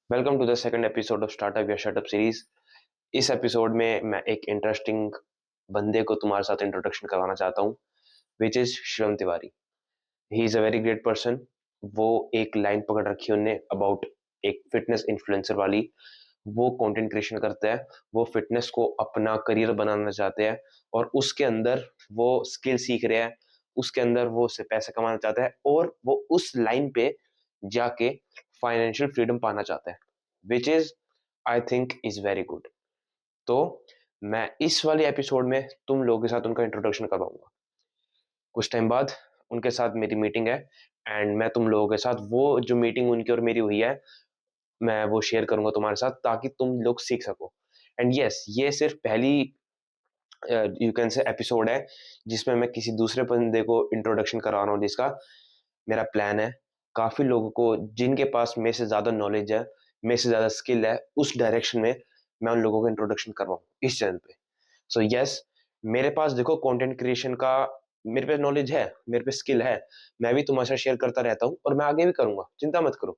Welcome to the second episode of startup या shut up series. इस episode में मैं एक इंटरेस्टिंग बंदे को तुम्हारे साथ इंट्रोडक्शन करवाना चाहता हूँ, which is Shivam Tiwari. He is a very great person. वो एक लाइन पकड़ रखी है उनने अबाउट एक फिटनेस इन्फ्लुएंसर वाली। वो कंटेंट क्रिएशन करता है, वो फिटनेस को अपना करियर बनाना चाहते हैं और उसके अंदर वो स्किल सीख रहे हैं, उसके अंदर वो उससे पैसे कमाना चाहता है और वो उस लाइन पे जाके फाइनेंशियल फ्रीडम पाना चाहता है, which is I think is very good. तो मैं इस वाले एपिसोड में तुम लोगों के साथ उनका इंट्रोडक्शन करवाऊंगा। कुछ टाइम बाद उनके साथ मेरी मीटिंग है एंड मैं तुम लोगों के साथ वो जो मीटिंग उनकी और मेरी हुई है मैं वो शेयर करूंगा तुम्हारे साथ ताकि तुम लोग सीख सको। एंड यस, ये सिर्फ पहली यू कैन से एपिसोड है जिसमें मैं किसी दूसरे बंदे को इंट्रोडक्शन करा रहा हूँ, जिसका मेरा प्लान है काफी लोगों को जिनके पास मेरे से ज्यादा नॉलेज है, मेरे से ज्यादा स्किल है, उस डायरेक्शन में मैं उन लोगों को इंट्रोडक्शन करवाऊँ इस चैनल पे। सो यस, मेरे पास देखो कंटेंट क्रिएशन का मेरे पे नॉलेज है, मेरे पे स्किल है। मैं भी तुम्हारे साथ शेयर करता रहता हूँ और मैं आगे भी करूंगा, चिंता मत करो।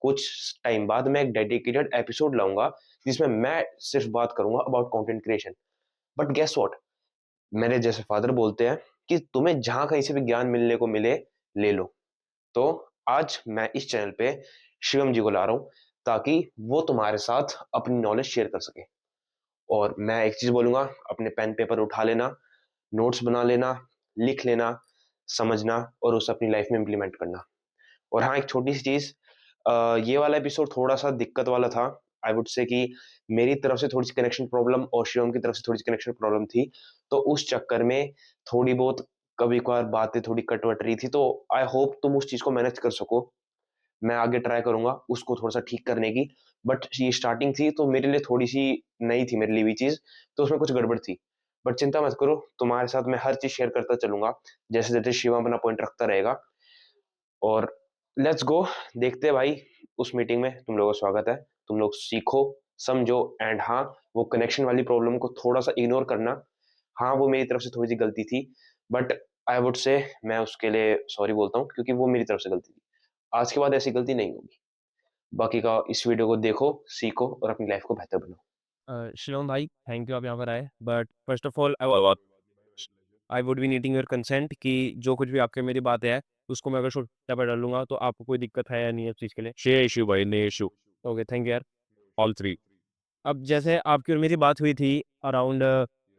कुछ टाइम बाद मैं एक डेडिकेटेड एपिसोड लाऊंगा जिसमें मैं सिर्फ बात करूंगा about content creation. But guess what, मेरे जैसे फादर बोलते हैं कि तुम्हें जहां कहीं से भी ज्ञान मिलने को मिले, ले लो। तो आज मैं इस चैनल पे शिवम जी को ला रहा हूं ताकि वो तुम्हारे साथ अपनी नॉलेज शेयर कर सके। और मैं एक चीज बोलूंगा, अपने पेन पेपर उठा लेना, नोट्स बना लेना, लिख लेना, समझना और उसे अपनी लाइफ में इम्प्लीमेंट करना। और हाँ, एक छोटी सी चीज, ये वाला एपिसोड थोड़ा सा दिक्कत वाला था। आई वुड से कि मेरी तरफ से थोड़ी सी कनेक्शन प्रॉब्लम और शिवम की तरफ से थोड़ी सी कनेक्शन प्रॉब्लम थी, तो उस चक्कर में थोड़ी बहुत कभी कभार बातें थोड़ी कटवट रही थी। तो आई होप तुम उस चीज को मैनेज कर सको। मैं आगे ट्राई करूंगा उसको थोड़ा सा ठीक करने की। बट ये स्टार्टिंग थी तो मेरे लिए थोड़ी सी नई थी, मेरे लिए भी चीज, तो उसमें कुछ गड़बड़ थी। बट चिंता मत करो, तुम्हारे साथ मैं हर चीज शेयर करता चलूंगा जैसे जैसे शिवम अपना पॉइंट रखता रहेगा। और लेट्स गो, देखते हैं भाई। उस मीटिंग में तुम लोगों का स्वागत है। तुम लोग सीखो, समझो एंड हाँ, वो कनेक्शन वाली प्रॉब्लम को थोड़ा सा इग्नोर करना। हाँ, वो मेरी तरफ से थोड़ी सी गलती थी, बट आई वुड से मैं उसके लिए सॉरी बोलता हूँ क्योंकि वो मेरी तरफ से गलती थी। आज के बाद ऐसी गलती नहीं होगी। बाकी का इस वीडियो को देखो, सीखो और अपनी लाइफ को बेहतर बनाओ। शिलोन भाई, थैंक यू आप यहाँ पर आए। But first of all I would be needing your consent कि जो कुछ भी आपके मेरी बातें हैं उसको मैं अगर छोटा पर डालूंगा तो आपको कोई दिक्कत है या नहीं है इस चीज़ के लिए? Share issue भाई नहीं इशू ओके, थैंक यू यार। All three. अब जैसे आपकी और मेरी बात हुई थी अराउंड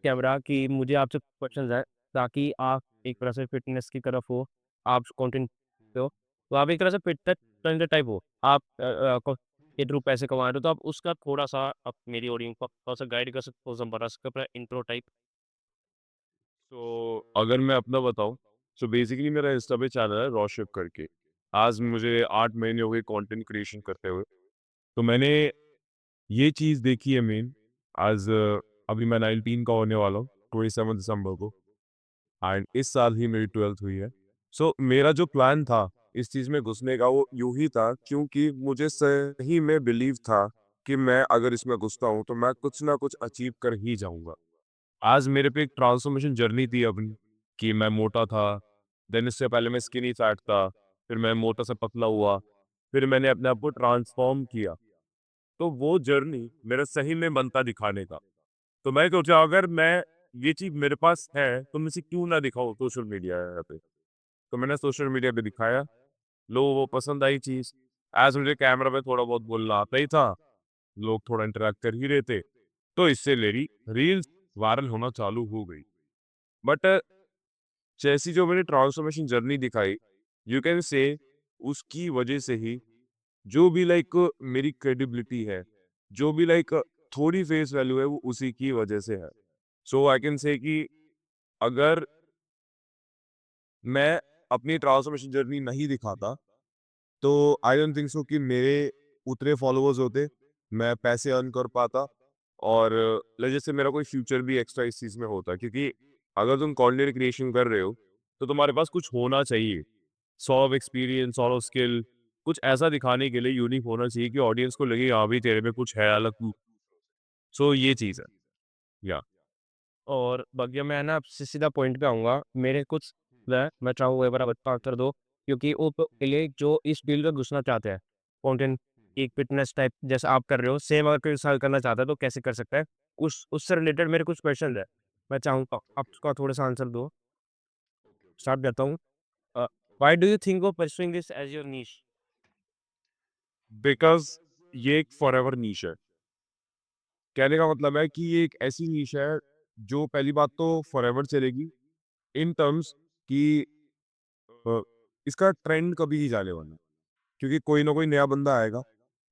कैमरा कि मुझे आपसे क्वेश्चन है ताकि आप एक तरह से फिटनेस की तरफ हो, आप कंटेंट पे हो, तो आप एक तरह से फिटनेस टाइप हो, आप के थ्रू पैसे कमा रहे हो, तो आप उसका थोड़ा सा आप मेरी ऑडियंस को थोड़ा सा गाइड कर सकते हो, बता सकते हो अपना इंट्रो टाइप। तो अगर मैं अपना बताऊं तो बेसिकली मेरा इंस्टा पे चैनल है रॉशिप करके। आज मुझे 8 महीने हो गए कंटेंट क्रिएशन करते हुए। तो मैंने ये चीज़ देखी है मेन आज अभी मैं 19 का होने वाला हूँ 27 दिसंबर को। एंड इस साल ही मेरी 12th हुई है। सो मेरा जो प्लान था इस चीज़ में घुसने का वो यूं ही था क्योंकि मुझे सही में बिलीव था कि मैं अगर इसमें घुसता हूँ तो मैं कुछ ना कुछ अचीव कर ही जाऊंगा। आज मेरे पे एक ट्रांसफॉर्मेशन जर्नी थी अपनी कि मैं मोटा था, देन इससे पहले मैं स्किनी फैट था, फिर मैं मोटा से पतला हुआ, फिर मैंने अपने आप को ट्रांसफॉर्म किया। तो वो जर्नी मेरा सही में बनता दिखाने का। तो मैं सोचा अगर मैं ये चीज़ मेरे पास है तो मैं इसे क्यों ना दिखाऊँ सोशल मीडिया पे। तो मैंने सोशल मीडिया पे दिखाया, लोगों को पसंद आई चीज़। एज़ मुझे कैमरा में थोड़ा बहुत बोलना आता ही था, लोग थोड़ा इंटरैक्ट कर ही रहे थे, तो इससे मेरी रील्स वायरल होना चालू हो गई। बट जैसी जो मैंने ट्रांसफॉर्मेशन जर्नी दिखाई, यू कैन से उसकी वजह से ही जो भी मेरी क्रेडिबिलिटी है, जो भी थोड़ी फेस वैल्यू है वो उसी की वजह से है। सो आई कैन से कि अगर मैं अपनी ट्रांसफॉर्मेशन जर्नी नहीं दिखाता, तो आई डोंट थिंक सो कि मेरे उतने फॉलोवर्स होते, मैं पैसे अर्न कर पाता और जैसे मेरा कोई फ्यूचर भी एक्स्ट्रा इस चीज़ में होता। क्योंकि अगर तुम कंटेंट क्रिएशन कर रहे हो, तो तुम्हारे पास कुछ होना चाहिए। Sort of experience, sort of skill, कुछ ऐसा दिखाने के लिए यूनिक होना चाहिए कि ऑडियंस को लगे हाँ भी तेरे में कुछ है अलग तू। सो ये चीज़ है। या और बाकी मैं ना आपसे सीधा पॉइंट पे आऊँगा। मेरे कुछ है, मैं चाहूँगा एक बार आप आंसर दो, क्योंकि वो के लिए जो इस फील्ड में घुसना चाहते हैं, कंटेंट एक फ़िटनेस टाइप जैसा आप कर रहे हो, सेम अगर कोई इंसान करना चाहता है तो कैसे कर सकता है? उससे रिलेटेड मेरे कुछ क्वेश्चन्स हैं। मैं चाहूँगा आप उसका थोड़ा-सा आंसर दो। स्टार्ट करता हूँ। Uh, why do you think of pursuing this as your niche? बिकॉज़ ये एक फॉरएवर नीश है। कहने का मतलब है कि ये एक ऐसी नीश है जो पहली बात तो फॉरएवर चलेगी इन टर्म्स कि अ, इसका ट्रेंड कभी नहीं जाने वाला। क्योंकि कोई ना कोई नया बंदा आएगा,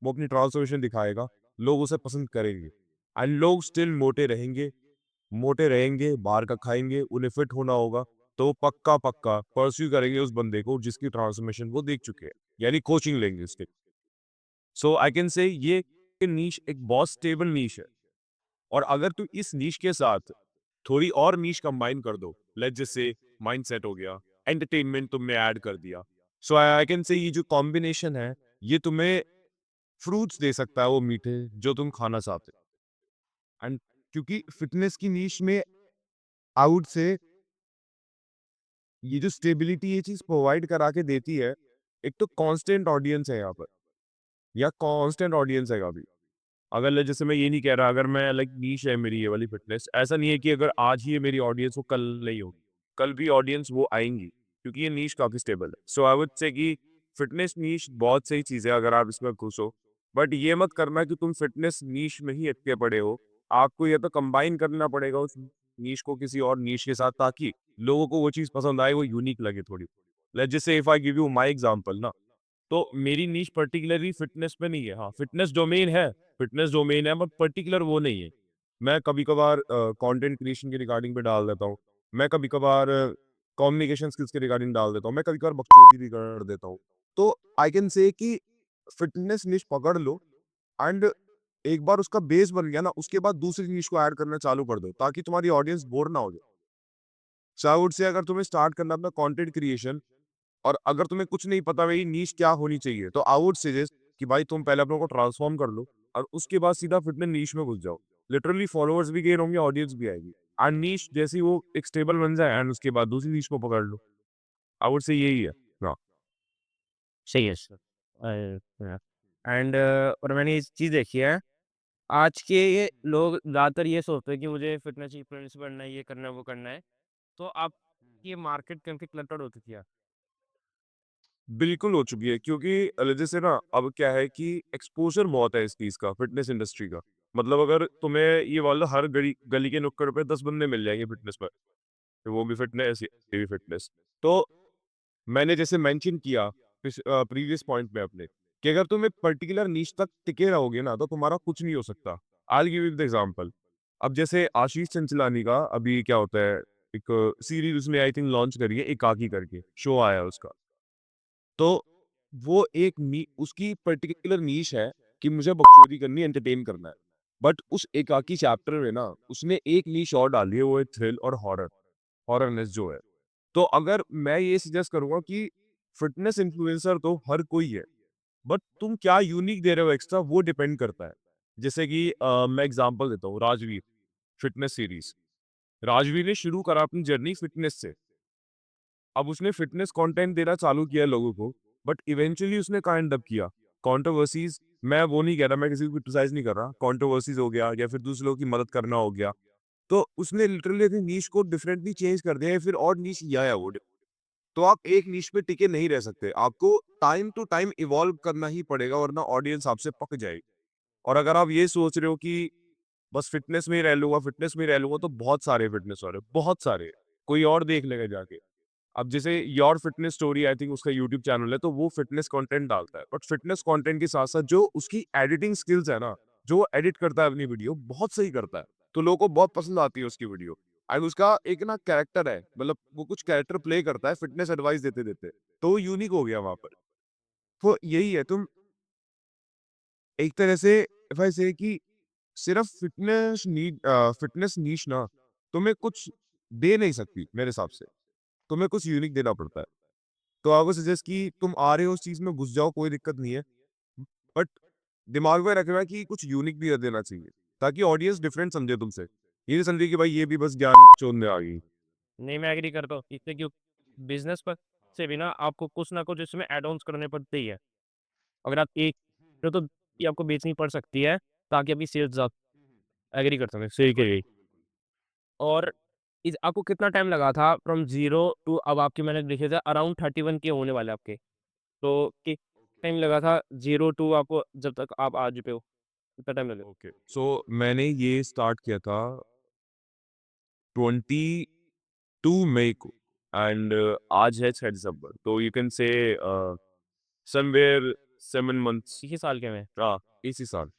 वो अपनी ट्रांसफॉर्मेशन दिखाएगा, लोग उसे पसंद करेंगे एंड लोग स्टिल मोटे रहेंगे, बाहर का खाएँगे, उन्हें फिट होना होगा, तो वो पक्का-पक्का परस्यू करेंगे उस बंदे को जिसकी ट्रांसफॉर्मेशन वो देख चुके हैं, यानी कोचिंग लेंगे उसकी। सो आई कैन से ये नीश एक बहुत स्टेबल नीश है और अगर तू इस नीश के साथ थोड़ी और नीश कंबाइन कर दो, लेट्स जस्ट से माइंडसेट हो गया, एंटरटेनमेंट तुमने ऐड कर दिया। सो आई कैन से ये जो कॉम्बिनेशन है, ये तुम्हें फ्रूट्स दे सकता है वो मीठे जो तुम खाना चाहते हो एंड क्योंकि फिटनेस की नीश में आई वुड से ये जो स्टेबिलिटी ये चीज़ प्रोवाइड करा के देती है, एक तो कांस्टेंट ऑडियंस है यहाँ पर या कांस्टेंट ऑडियंस है काफ़ी। अगर जैसे मैं ये नहीं कह रहा अगर मैं लाइक नीश है मेरी ये वाली फिटनेस, ऐसा नहीं है कि अगर आज ही ये मेरी ऑडियंस हो कल नहीं होगी। कल भी ऑडियंस वो आएँगी क्योंकि ये नीश काफ़ी स्टेबल है। सो आई वुड से कि फिटनेस नीश बहुत सही चीज़ है अगर आप इसमें घुसो। बट ये मत करना कि तुम फिटनेस नीश में ही अटके पड़े हो। आपको या तो कंबाइन करना पड़ेगा उस नीश को किसी और नीश के साथ ताकि लोगों को वो चीज़ पसंद आए, वो यूनिक लगे थोड़ी। Let's just say if I give you my example ना, तो मेरी नीश पर्टिकुलरली फिटनेस में नहीं है। हाँ, फिटनेस डोमेन है बट पर्टिकुलर वो नहीं है। मैं कभी-कभार कंटेंट क्रिएशन के रिगार्डिंग पे डाल देता हूँ। मैं कभी-कभार कम्युनिकेशन स्किल्स के रिगार्डिंग डाल देता हूँ। मैं कभी-कभार बकचोदी भी कर देता हूँ। तो आई कैन से कि फिटनेस निश पकड़ लो एंड एक बार उसका बेस बन गया ना, उसके बाद दूसरी निश को ऐड करना चालू कर दो ताकि तुम्हारी ऑडियंस बोर ना हो जाए। सो आई वुड से अगर तुम्हें स्टार्ट करना है अपना कंटेंट क्रिएशन और अगर तुम्हें कुछ नहीं पता मेरी नीश क्या होनी चाहिए, तो आई वुड सजेस्ट कि भाई तुम पहले अपने को ट्रांसफॉर्म कर लो और उसके बाद सीधा फिटनेस नीश में घुस जाओ। लिटरली फॉलोअर्स भी गेन होंगे, ऑडियंस भी आएगी एंड नीश जैसी वो एक स्टेबल बन जाए एंड उसके बाद दूसरी नीश को पकड़ लो। आई वुड से यही है। हाँ, सही है सर। एंड और मैंने ये चीज़ देखी है, आज के ये लोग ज़्यादातर ये सोचते हैं कि मुझे फ़िटनेस इन्फ्लुएंसर बनना है, ये करना है, वो करना है। तो आप ये मार्केट काफ़ी क्लटर्ड हो चुकी है। बिल्कुल हो चुकी है क्योंकि जैसे ना अब क्या है कि एक्सपोज़र बहुत है इस चीज़ का, फिटनेस इंडस्ट्री का। मतलब अगर तुम्हें ये मान लो हर गली गली के नुक्कड़ पे 10 बंदे मिल जाएँगे फिटनेस में, वो भी फिटनेस, ये भी फिटनेस। तो मैंने जैसे मेंशन किया प्रीवियस पॉइंट में अपने कि अगर तुम एक पर्टिकुलर नीश तक टिके रहोगे ना, तो तुम्हारा कुछ नहीं हो सकता। I will give you the example. अब जैसे आशीष चंचलानी का अभी क्या होता है, एक सीरीज़ उसने आई थिंक लॉन्च करी है, एकाकी करके, शो आया है उसका। तो वो एक नी उसकी पर्टिकुलर नीश है कि मुझे बकचोदी करनी है, एंटरटेन करना है। बट उस एकाकी चैप्टर में ना, उसने एक नीश और डाली है, वो है थ्रिल और हॉरर, हॉररनेस जो है। तो अगर मैं ये सजेस्ट करूँगा कि फिटनेस इन्फ्लुएंसर तो हर कोई है, बट तुम क्या यूनिक दे रहे हो एक्स्ट्रा वो डिपेंड करता है। जैसे कि मैं एग्ज़ाम्पल देता हूँ, राजवीर फिटनेस सीरीज़। राजवीर ने शुरू करा अपनी जर्नी फिटनेस से। अब उसने फिटनेस कंटेंट देना चालू किया है लोगों को, बट इवेंचुअली उसने कहाँ एंड अप किया? कंट्रोवर्सीज़, मैं वो नहीं कह रहा, मैं किसी को क्रिटिसाइज़ नहीं कर रहा। कंट्रोवर्सीज़ हो गया या फिर दूसरे लोगों की मदद करना हो गया। तो उसने लिटरली अपनी नीश को डिफरेंटली चेंज कर दिया या फिर और नीश लिया है वो। तो आप एक नीश पे टिके नहीं रह सकते। आपको टाइम टू टाइम इवॉल्व करना ही पड़ेगा वरना ऑडियंस आपसे पक जाएगी। और अगर आप ये सोच रहे हो कि बस फिटनेस में ही रह लूँगा तो बहुत सारे फिटनेस वाले, बहुत सारे। कोई और देख लेगा जाके। अब जैसे your fitness story I think उसका यूट्यूब चैनल है, तो वो फिटनेस कंटेंट डालता है। बट फिटनेस कंटेंट के साथ-साथ जो उसकी एडिटिंग स्किल्स है ना, जो वो एडिट करता है अपनी वीडियो, बहुत सही करता है। तो लोगों को बहुत पसंद आती है उसकी वीडियो। एंड उसका एक ना कैरेक्टर है, मतलब वो कुछ कैरेक्टर प्ले करता है फिटनेस एडवाइस देते-देते। तो वो यूनिक हो गया वहाँ पर। तो यही है, तुम एक तरह से इफ आई से कि सिर्फ फिटनेस नीश ना तुम्हें कुछ दे नहीं सकती मेरे हिसाब से। तुम्हें कुछ यूनिक देना पड़ता है। तो आई वुड सजेस्ट कि तुम आ रहे हो उस चीज़ में घुस जाओ, कोई दिक्कत नहीं है। बट दिमाग में रखना कि कुछ यूनिक भी देना चाहिए, ताकि ऑडियंस डिफरेंट समझे तुमसे। ये नहीं समझे कि भाई ये भी बस ज्ञान चोदने आ गई। नहीं, मैं एग्री करता हूँ। इससे क्यों बिज़नेस पर से भी ना आपको कुछ ना कुछ इसमें ऐड ऑन्स करने पड़ते ही है। अगर आप एक तो ये आपको बेचनी पड़ सकती है ताकि आपकी सेल्स ज़्यादा एग्री कर सकें, सही कही। और इस आपको कितना टाइम लगा था फ्रॉम 0 टू अब आपके मैंने देखे थे अराउंड 31 के होने वाले आपके। तो कि टाइम लगा था 0 टू आपको जब तक आप आज पे हो? कितना टाइम लगा? ओके, सो मैंने ये स्टार्ट किया था 22 मई को एंड आज है 6 दिसंबर, तो यू कैन से समवेयर 7 मंथ्स। इसी साल के में? हाँ, इसी साल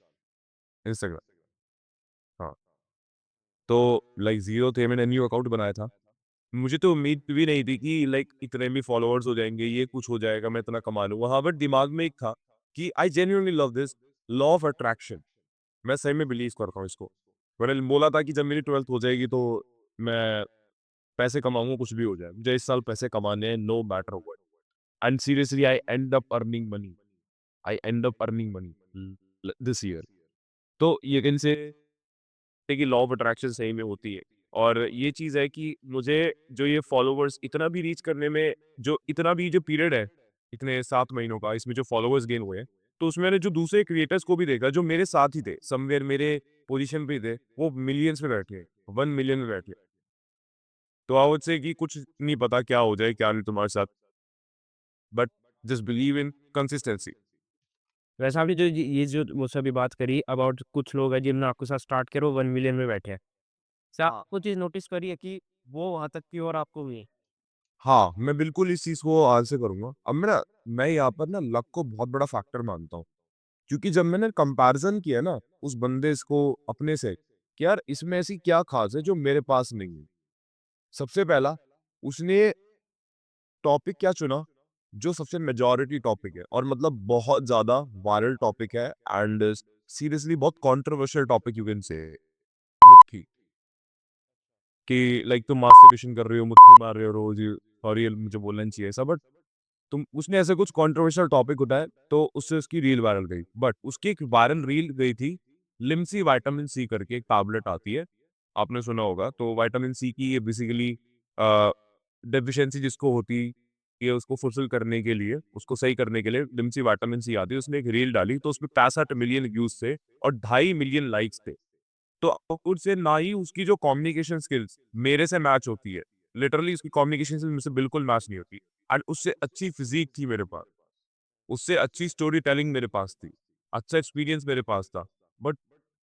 इंस्टाग्राम। हाँ, तो लाइक ज़ीरो थे, मैंने न्यू अकाउंट बनाया था। मुझे तो उम्मीद भी नहीं थी कि लाइक इतने भी फॉलोअर्स हो जाएँगे, ये कुछ हो जाएगा, मैं इतना कमा लूँगा। हाँ, बट दिमाग में एक था कि I genuinely love this law of attraction. मैं सही में बिलीव करता हूँ इसको। मैंने बोला था कि जब मेरी 12th हो जाएगी तो मैं पैसे कमाऊँगा, कुछ भी हो जाए। मुझे इस साल पैसे कमाने हैं no matter what. And seriously I end up earning money. I end up earning money this year. तो यू कैन से कि लॉ ऑफ अट्रैक्शन सही में होती है। और ये चीज़ है कि मुझे जो ये फॉलोवर्स इतना भी रीच करने में जो इतना भी जो पीरियड है, इतने 7 महीनों का, इसमें जो फॉलोवर्स गेन हुए हैं, तो उसमें मैंने जो दूसरे क्रिएटर्स को भी देखा जो मेरे साथ ही थे, समवेयर मेरे पोजीशन पे थे, वो मिलियंस में बैठे हैं, 1 मिलियन में बैठे हैं। तो आई वुड से कि कुछ नहीं पता क्या हो जाए, क्या नहीं तुम्हारे साथ, but just believe in consistency. वैसे आपने जो ये जो मुझसे अभी बात करी अबाउट कुछ लोग हैं जिन्होंने आपके साथ स्टार्ट किया और वो 1 मिलियन में बैठे हैं। क्या हाँ। आपको चीज़ नोटिस करी है कि वो वहाँ तक की और आपको हुई? हाँ, मैं बिल्कुल इस चीज़ को आज से करूँगा। अब मैं यहाँ पर ना लक को बहुत बड़ा फैक्टर मानता हूँ। क्योंकि जब मैंने कंपैरिज़न किया ना उस बंदे को अपने से कि यार इसमें ऐसी क्या ख़ास है जो मेरे पास नहीं है। सबसे पहला उसने टॉपिक क्या चुना जो सबसे मेजॉरिटी टॉपिक है और मतलब बहुत ज़्यादा वायरल टॉपिक है एंड सीरियसली बहुत कंट्रोवर्शियल टॉपिक यू कैन से मुट्ठी कि लाइक तुम मास्टरबेशन कर रहे हो, मुट्ठी मार रहे हो रोज़, सॉरी ये मुझे बोलना नहीं चाहिए ऐसा, बट तुम उसने ऐसे कुछ कंट्रोवर्शियल टॉपिक उठाया तो उससे उसकी रील वायरल गई। बट उसकी एक वायरल रील गई थी लिम्सी विटामिन सी करके एक टैबलेट आती है, आपने सुना होगा। तो विटामिन सी की ये बेसिकली डेफिशिएंसी जिसको होती है उसको फुलफिल करने के लिए, उसको सही करने के लिए लिम्सी विटामिन सी आती है। उसने एक रील डाली तो उसमें 65 मिलियन व्यूज थे और 2.5 मिलियन लाइक्स थे। तो उससे ना ही उसकी जो कम्युनिकेशन स्किल्स मेरे से मैच होती है, लिटरली उसकी कम्युनिकेशन स्किल्स मुझसे बिल्कुल मैच नहीं होती, एंड उससे अच्छी फिजिक थी मेरे पास, उससे अच्छी स्टोरी टेलिंग मेरे पास थी, अच्छा एक्सपीरियंस मेरे पास था। बट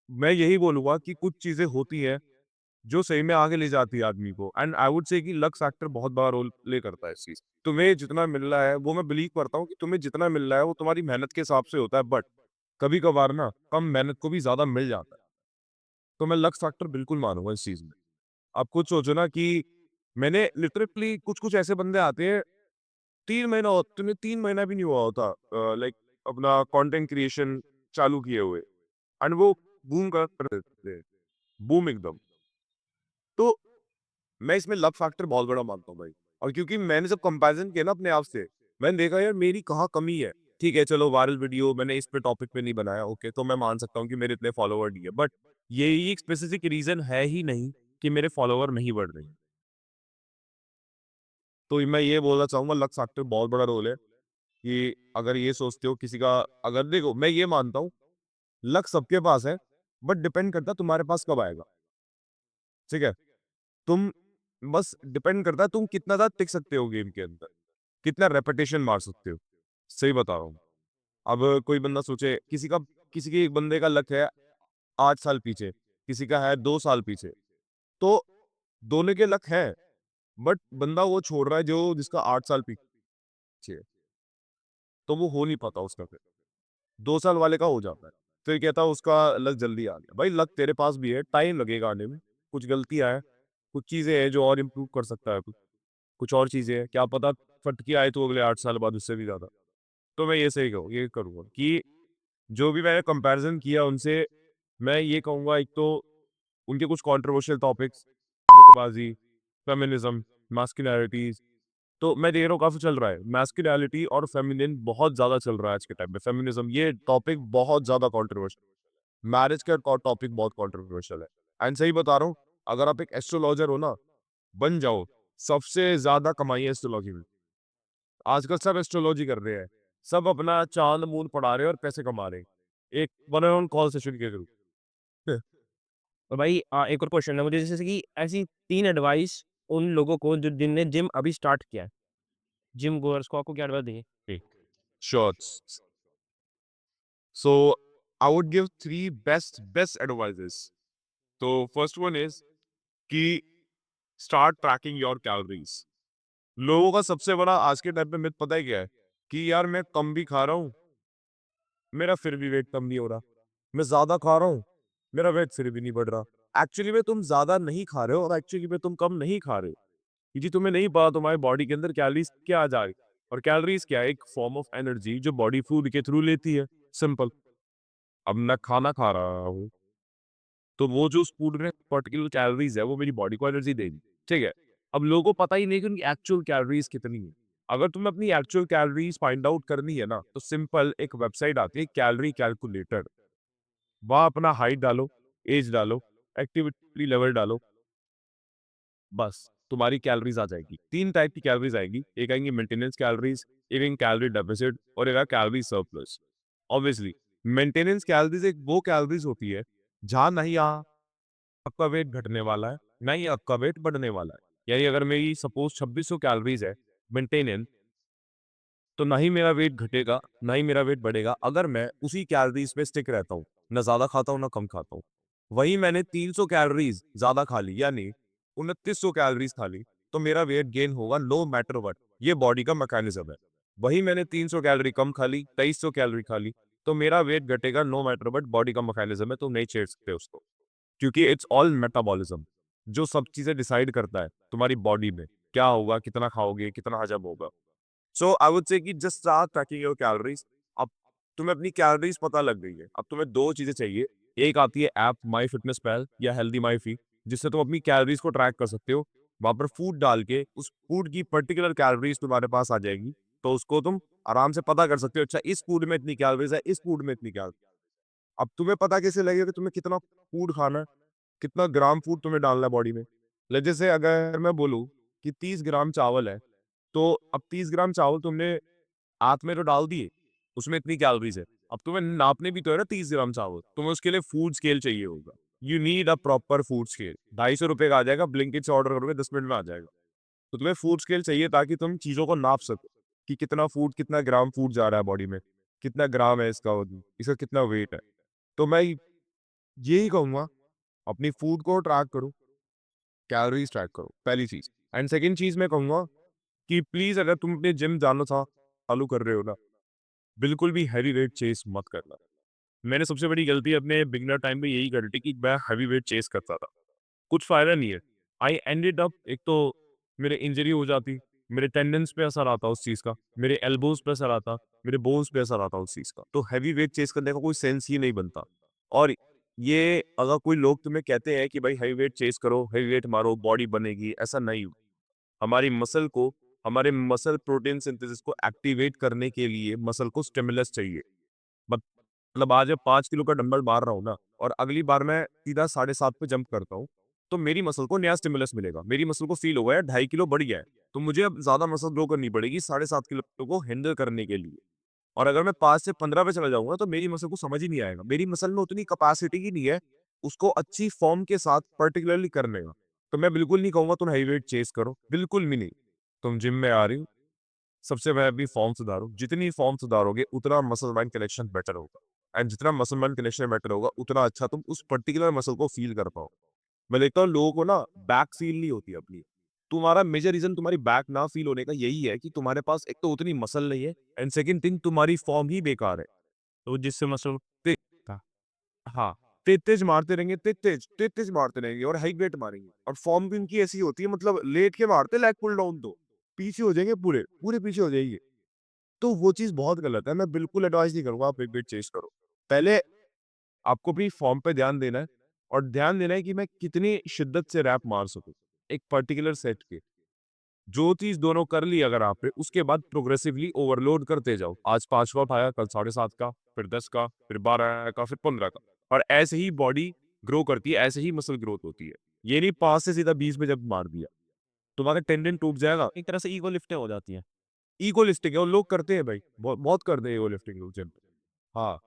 मैं यही बोलूंगा कि कुछ चीजें होती है जो सही में आगे ले जाती है आदमी को, एंड आई वुड से कि लक फैक्टर बहुत बड़ा रोल प्ले करता है इस चीज। तुम्हें जितना मिल रहा है वो मैं बिलीव करता हूँ कि तुम्हें जितना मिल रहा है वो तुम्हारी मेहनत के हिसाब से होता है, बट कभी कभार ना कम मेहनत को भी ज्यादा मिल जाता है। तो मैं लक फैक्टर बिल्कुल मानूंगा इस चीज में। आप खुद सोचो ना कि मैंने लिटरली कुछ-कुछ ऐसे बंदे आते हैं 3 महीना हो तुम्हें 3 महीना भी नहीं हुआ होता लाइक अपना कंटेंट क्रिएशन चालू किए हुए एंड वो बूम कर देते हैं, बूम एकदम। तो मैं इसमें लक फैक्टर बहुत बड़ा मानता हूँ भाई। और क्योंकि मैंने जब कंपैरिजन किया ना अपने आप से, मैंने देखा यार मेरी कहाँ कमी है। ठीक है चलो वायरल वीडियो मैंने इस पे टॉपिक पे नहीं बनाया, ओके, तो मैं मान सकता हूँ कि मेरे इतने फॉलोवर नहीं है, बट यही एक स्पेसिफिक रीजन है ही नहीं कि मेरे फॉलोवर नहीं बढ़ रहे हैं। तो मैं ये बोलना चाहूँगा लक फैक्टर बहुत बड़ा रोल है कि अगर ये सोचते हो किसी का, अगर देखो मैं ये मानता हूँ लक सबके पास है, बट डिपेंड करता है तुम्हारे पास कब आएगा। ठीक है? तुम बस डिपेंड करता है तुम कितना ज़्यादा टिक सकते हो गेम के अंदर, कितना रेपिटेशन मार सकते हो। सही बता रहा हूँ। अब कोई बंदा सोचे किसी के एक बंदे का लक है 8 साल पीछे, किसी का है 2 साल पीछे। तो दोनों के लक हैं, बट बंदा वो छोड़ रहा है जो जिसका 8 साल पीछे है। तो वो हो नहीं पाता उसका फिर। 2 साल वाले का हो जाता है। फिर कहता है उसका लक जल्दी आ गया। भाई लक तेरे पास भी है, टाइम लगेगा आने में। कुछ गलतियाँ हैं, कुछ चीज़ें हैं जो और इम्प्रूव कर सकता है, कुछ और चीज़ें हैं, क्या पता फटके आए तो अगले 8 साल बाद उससे भी ज़्यादा। तो मैं ये सही कहूँ ये करूँगा कि जो भी मैंने कंपैरिज़न किया उनसे, मैं ये कहूँगा एक तो उनके कुछ कंट्रोवर्शियल टॉपिक्स, मुक्केबाज़ी, फेमिनिज़्म, मास्कुलिनिटीज़, तो मैं देख रहा हूँ काफ़ी चल रहा है। मैस्कुलिनिटी और फेमिनिन बहुत ज़्यादा चल रहा है आज के टाइम पे। फेमिनिज़्म ये टॉपिक बहुत ज़्यादा कंट्रोवर्शियल, मैरिज का टॉपिक बहुत कंट्रोवर्शियल है। एंड सही बता रहा हूँ, अगर आप एक एस्ट्रोलॉजर हो ना, बन जाओ। सबसे ज़्यादा कमाई है एस्ट्रोलॉजी में। आजकल सब एस्ट्रोलॉजी कर रहे हैं। सब अपना चाँद-मून पड़ा रहे हैं और पैसे कमा रहे हैं। एक one on one call session के थ्रू। और भाई एक और क्वेश्चन है मुझे जैसे कि ऐसी 3 एडवाइस उन लोगों को जो जिनने जिम अभी स्टार्ट किया है, जिम गोअर्स को आपको क्या एडवाइस देंगे? Shorts. So I would give 3 best advices. तो फर्स्ट वन इज़ कि स्टार्ट ट्रैकिंग योर कैलोरीज़। लोगों का सबसे बड़ा आज के टाइम पे मिथ पता है क्या है? कि यार मैं कम भी खा रहा हूँ, मेरा फिर भी वेट कम नहीं हो रहा। मैं ज़्यादा खा रहा हूँ, मेरा वेट फिर भी नहीं बढ़ रहा। एक्चुअली में तुम ज़्यादा नहीं खा रहे हो और एक्चुअली में तुम कम नहीं खा रहे हो। क्योंकि तुम्हें नहीं पता तुम्हारी बॉडी के अंदर कैलोरीज़ क्या जा रही है। और कैलोरीज़ क्या है? एक फॉर्म ऑफ एनर्जी जो बॉडी फूड के थ्रू लेती है, सिंपल। अब मैं खाना खा रहा हूँ, तो वो जो उस फूड में पर्टिकुलर कैलोरीज़ है, वो मेरी बॉडी को एनर्जी देगी, ठीक है? अब लोगों को पता ही नहीं कि उनकी एक्चुअल कैलोरीज़ कितनी है। अगर तुम्हें अपनी एक्चुअल कैलोरीज़ फाइंड आउट करनी है ना, तो सिंपल एक वेबसाइट आती है कैलोरी कैलकुलेटर। वहाँ अपना हाइट डालो, ऐज डालो, एक्टिविटी लेवल डालो, बस तुम्हारी कैलोरीज़ आ जाएगी। 3 टाइप की कैलोरीज़ आएगी, एक आएँगी मेंटेनेंस कैलोरीज़, एक आएँगी कैलोरी डेफिसिट और एक आएगा calorie surplus. Obviously maintenance calories एक वो कैलोरीज़ होती है, जहाँ नहीं आपका वेट घटने वाला है, ना ही आपका वेट बढ़ने वाला है। यानी अगर मेरी सपोज़ 2600 कैलोरीज़ है मेंटेनेंस, तो ना ही मेरा वेट घटेगा, ना ही मेरा वेट बढ़ेगा अगर मैं उसी कैलोरीज़ पे स्टिक रहता हूँ। ना ज़्यादा खाता हूँ, ना कम खाता हूँ। वहीं मैंने 300 कैलोरीज़ ज़्यादा खा ली, यानी 2900 कैलोरीज़ खा ली, तो मेरा वेट गेन होगा नो मैटर व्हाट। ये बॉडी का मैकेनिज़्म है। वहीं मैंने 300 कैलोरी कम खा ली, 2300 कैलोरी खा ली, तो मेरा वेट घटेगा नो मैटर व्हाट, बॉडी का मैकेनिज़्म है, तुम नहीं छेड़ सकते उसको। क्योंकि इट्स ऑल मेटाबॉलिज्म, जो सब चीज़ें डिसाइड करता है तुम्हारी बॉडी में, क्या होगा, कितना खाओगे, कितना हजम होगा। सो आई वुड से कि just start trekking your calories. अब तुम्हें अपनी कैलोरीज पता लग गई है, अब तुम्हें 2 चीज़ें चाहिए। एक आती है ऐप माई फिटनेस पैल या हेल्दी माई फी, जिससे तुम अपनी कैलोरीज को ट्रैक कर सकते हो। वहाँ पर फूड डाल के उस फूड की पर्टिकुलर कैलोरीज तुम्हारे पास आ जाएगी, तो उसको तुम आराम से पता कर सकते हो, अच्छा इस फूड में इतनी कैलोरीज है, इस फूड में इतनी कैलोरी। अब तुम्हें पता कैसे लगेगा कि तुम्हें कितना फूड खाना है, कितना ग्राम फूड तुम्हें डालना है बॉडी में। जैसे अगर मैं बोलूँ कि 30 ग्राम चावल है, तो अब 30 ग्राम चावल तुमने हाथ में तो डाल दिए, उसमें इतनी कैलोरीज़ है। अब तुम्हें नापने भी तो है ना 30 ग्राम चावल, तुम्हें उसके लिए फूड स्केल चाहिए होगा। You need a proper food scale. ₹250 का आ जाएगा, ब्लिंकिट से ऑर्डर करोगे 10 मिनट में आ जाएगा। तो तुम्हें फूड स्केल चाहिए ताकि तुम चीज़ों को नाप सको, कि कितना फूड, कितना ग्राम फूड जा रहा है बॉडी में, कितना ग्राम है इसका वज़न, इसका कितना वेट है। तो मैं यही कहूँगा, अपनी फूड को ट्रैक करो, कैलोरीज़ ट्रैक करो, पहली चीज़। एंड सेकंड चीज़ मैं कहूँगा कि प्लीज़ अगर तुम अपने जिम जाना चालू कर रहे हो ना, बिल्कुल भी हैवी वेट चेस मत करना। मैंने सबसे बड़ी गलती अपने बिगिनर टाइम पे यही करी थी कि मैं हैवी वेट चेस करता था। कुछ फ़ायदा नहीं है। आई एंडेड अप, एक तो मेरे इंजरी हो जाती, मेरे टेंडन्स पे असर आता उस चीज़ का, मेरे एल्बोज़ पे असर आता, मेरे बोन्स पे असर आता उस चीज़ का। तो हैवी वेट चेस करने का कोई सेंस ही नहीं बनता। और ये अगर कोई लोग तुम्हें कहते हैं कि भाई हैवी वेट चेस करो, हैवी वेट मारो, बॉडी बनेगी, ऐसा नहीं। हमारी मसल को, हमारे मसल प्रोटीन सिंथेसिस को एक्टिवेट करने के लिए मसल को स्टिमुलस चाहिए। मतलब आज मैं 5 किलो का डंबल मार रहा हूँ ना, और अगली बार मैं सीधा 7.5 पे जंप करता हूँ, तो मेरी मसल को नया स्टिमुलस मिलेगा। मेरी मसल को फ़ील होगा यार 2.5 किलो बढ़ गया है, तो मुझे अब ज़्यादा मसल ग्रो करनी पड़ेगी 7.5 किलो को हैंडल करने के लिए। और अगर मैं 5 से 15 पे चला जाऊँगा तो मेरी मसल को समझ ही नहीं आएगा। मेरी मसल में उतनी कैपेसिटी ही नहीं है, उसको अच्छी फ़ॉर्म के साथ पर्टिकुलरली करने का। तो मैं बिल्कुल नहीं कहूँगा तुम हेवी वेट चेज़ करो, बिल्कुल भी नहीं। तुम जिम में आ रही हो, सबसे पहले अपनी फ़ॉर्म सुधारो। जितनी फ़ॉर्म सुधारोगे उतना मसल माइंड कनेक्शन बेटर होगा, एंड जितना मसल माइंड कनेक्शन बेटर होगा उतना अच्छा तुम उस पर्टिकुलर मसल को फ़ील कर पाओ। मैं देखता हूँ लोगों को ना बैक फ़ील नहीं होती अपनी। तुम्हारा मेजर रीज़न तुम्हारी बैक ना फ़ील होने का यही है कि तुम्हारे पास एक तो उतनी मसल नहीं है, एंड सेकंड थिंग तुम्हारी फ़ॉर्म ही बेकार है। तो जिससे मसल ते हाँ, तेज-तेज मारते रहेंगे, तेज-तेज मारते रहेंगे और हाई वेट मारेंगे, और फ़ॉर्म भी इनकी ऐसी होती है, मतलब लेट के मारते हैं लेग पुल डाउन, तो पीछे हो जाएँगे पूरे, पूरे पीछे हो जाएँगे। तो वो चीज़ बहुत गलत है, मैं बिल्कुल एडवाइस नहीं करूँगा आप वेट चेज़ करो। पहले आपको अपनी फ़ॉर्म पे ध्यान देना है, और ध्यान देना है कि मैं कितनी शिद्दत से रैप मार सकूँ, एक पर्टिकुलर सेट के। जो चीज़ दोनों कर ली अगर आपने, उसके बाद प्रोग्रेसिवली ओवरलोड करते जाओ। आज 5 का उठाया, कल 7.5 का, फिर 10 का, फिर 12 का, फिर 15 का, और ऐसे ही बॉडी ग्रो करती है, ऐसे ही मसल ग्रोथ होती है। ये नहीं 5 से सीधा 20 में जब मार दिया, तुम्हारा टेंडन टूट जाएगा। एक तरह से ईगो लिफ्टिंग हो जाती है। ईगो लिफ्टिंग है और लोग करते हैं भाई, बहुत करते हैं ईगो लिफ्टिंग लोग जिम पे। हाँ,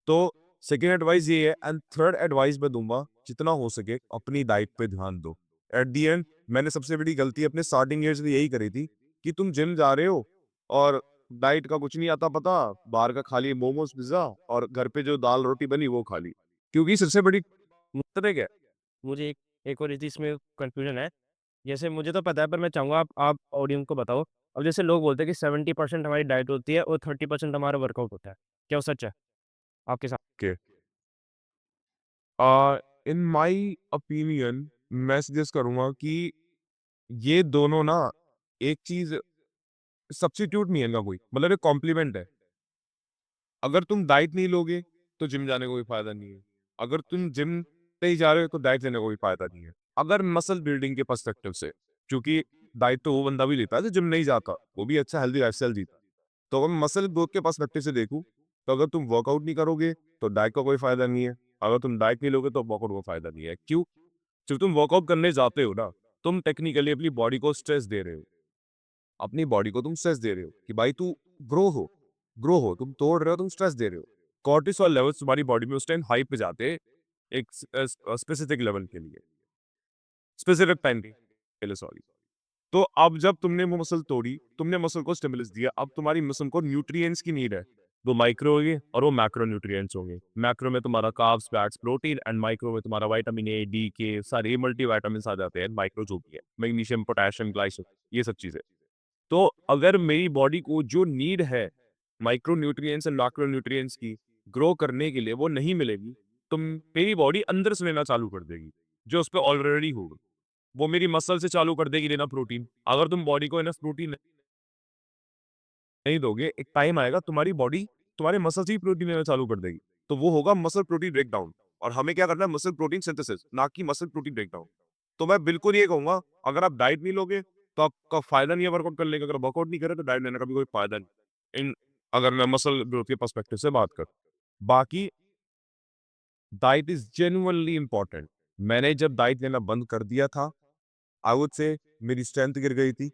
तो सेकंड एडवाइस ये है एंड थर्ड एडवाइस मैं दूंगा, जितना हो सके अपनी डाइट पे ध्यान दो। एट दी एंड मैंने सबसे बड़ी गलती अपने स्टार्टिंग ईयर्स में यही करी थी कि तुम जिम जा रहे हो और डाइट का कुछ नहीं आता पता, बाहर का खा लिए मोमोज पिज्जा और घर पे जो दाल रोटी बनी वो खा ली। क्योंकि सबसे बड़ी पता है क्या है? मुझे एक और चीज़ इसमें कन्फ्यूज़न है। जैसे मुझे तो पता है पर मैं चाहूँगा आप ऑडियंस को बताओ। अब जैसे लोग बोलते हैं कि 70% हमारी डाइट होती है और 30% हमारा वर्कआउट होता है। क्या वो सच है आपके साथ? के इन माय ओपिनियन मैं सजेस्ट करूंगा कि ये दोनों ना एक चीज सब्स्टिट्यूट नहीं है इनका कोई, मतलब ये कॉम्प्लीमेंट है। अगर तुम डाइट नहीं लोगे तो जिम जाने का कोई फायदा नहीं है। अगर तुम जिम नहीं जा रहे हो तो डाइट लेने का कोई फायदा नहीं है। अगर मसल बिल्डिंग के पर्सपेक्टिव से, क्योंकि डाइट तो वो बंदा भी लेता है जो जिम नहीं जाता, वो भी अच्छा हेल्दी लाइफस्टाइल जीता है। तो अगर मसल ग्रोथ के पर्सपेक्टिव से देखूं, तो अगर तुम वर्कआउट नहीं करोगे तो डाइट का कोई फायदा नहीं है। अगर तुम डाइट नहीं लोगे तो वर्कआउट का फायदा नहीं है। क्यों? जब तुम वर्कआउट करने जाते हो ना, तुम टेक्निकली अपनी बॉडी को स्ट्रेस दे रहे हो। अपनी बॉडी को तुम स्ट्रेस दे रहे हो कि भाई तू ग्रो हो, ग्रो हो, तुम तोड़ रहे हो, तुम स्ट्रेस दे रहे हो। कॉर्टिसोल लेवल्स तुम्हारी बॉडी में उस टाइम हाई पे जाते हैं, एक स्पेसिफिक लेवल के लिए, स्पेसिफिक टाइम के लिए, सॉरी। तो अब जब तुमने वो मसल तोड़ी, तुमने मसल को स्टिमुलस दिया, अब तुम्हारी मसल को न्यूट्रिएंट्स की नीड है। वो माइक्रो होंगे और वो मैक्रो न्यूट्रिएंट्स होंगे। मैक्रो में तुम्हारा carbs, fats, protein and micro में तुम्हारा विटामिन ए, डी, के सारे मल्टी विटामिन आ जाते हैं। माइक्रो जो भी है मैग्नीशियम, पोटेशियम, ग्लाइसिन, ये सब चीजें। तो अगर मेरी बॉडी को जो नीड है micro nutrients and macro nutrients की ग्रो करने के लिए वो नहीं मिलेगी, तो मेरी बॉडी अंदर से लेना चालू कर देगी जो उस पर ऑलरेडी होगा। वो मेरी मसल से चालू कर देगी लेना प्रोटीन। अगर तुम बॉडी को इनफ प्रोटीन नहीं दोगे, एक टाइम आएगा तुम्हारी बॉडी तुम्हारे मसल से ही प्रोटीन लेना चालू कर देगी। तो वो होगा मसल प्रोटीन ब्रेकडाउन। और हमें क्या करना है? मसल प्रोटीन सिंथेसिस, ना कि मसल प्रोटीन ब्रेकडाउन। तो मैं बिल्कुल ये कहूंगा, अगर आप डाइट नहीं लोगे तो आपका फायदा नहीं है वर्कआउट करने का। अगर वर्कआउट नहीं करे तो डाइट लेने का भी कोई फायदा नहीं। इन अगर मैं मसल ग्रोथ के पर्सपेक्टिव से बात करूं, बाकी डाइट इज जेन्युइनली इंपॉर्टेंट। मैंने जब डाइट लेना बंद कर दिया था, आई वुड से मेरी स्ट्रेंथ गिर गई थी,